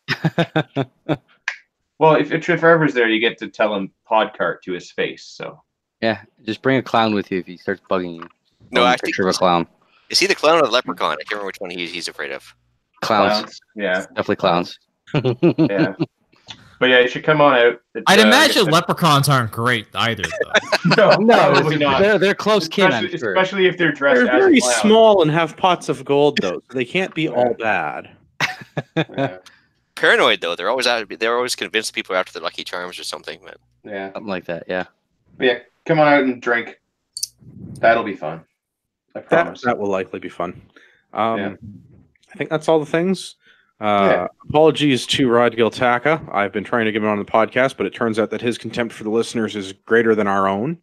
Well, if Trevor's there, you get to tell him Podcart to his face. So. Yeah, just bring a clown with you if he starts bugging you. No, actually, picture of a clown. Is he the clown or the leprechaun? I can't remember which one he's afraid of. Clowns. Yeah, definitely clowns. Yeah. But yeah, you should come on out. I'd imagine leprechauns aren't great either, though. No, probably not. They're close kin, I'm sure. Especially if they're dressed They're as very clowns. small and have pots of gold, though. So they can't be all bad. Yeah. Paranoid though, they're always convinced people are after their Lucky Charms or something. But Yeah. Something like that, yeah. But yeah, come on out and drink. That'll be fun. I promise. That will likely be fun. Yeah. I think that's all the things. Apologies to Rod Giltaka. I've been trying to get him on the podcast, but it turns out that his contempt for the listeners is greater than our own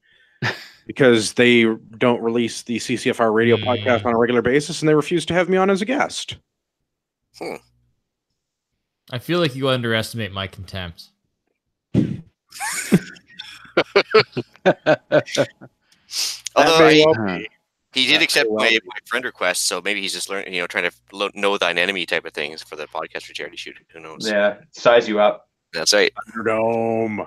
because they don't release the CCFR radio podcast on a regular basis, and they refuse to have me on as a guest. I feel like you underestimate my contempt. Although he did accept my friend request, so maybe he's just learning, trying to know thine enemy type of things for the podcast for charity shoot. Who knows? Yeah, size you up. That's right. Thunderdome.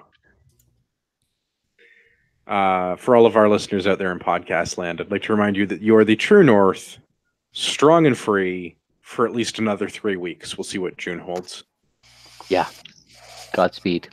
For all of our listeners out there in podcast land, I'd like to remind you that you are the true north, strong and free for at least another 3 weeks. We'll see what June holds. Yeah. Godspeed.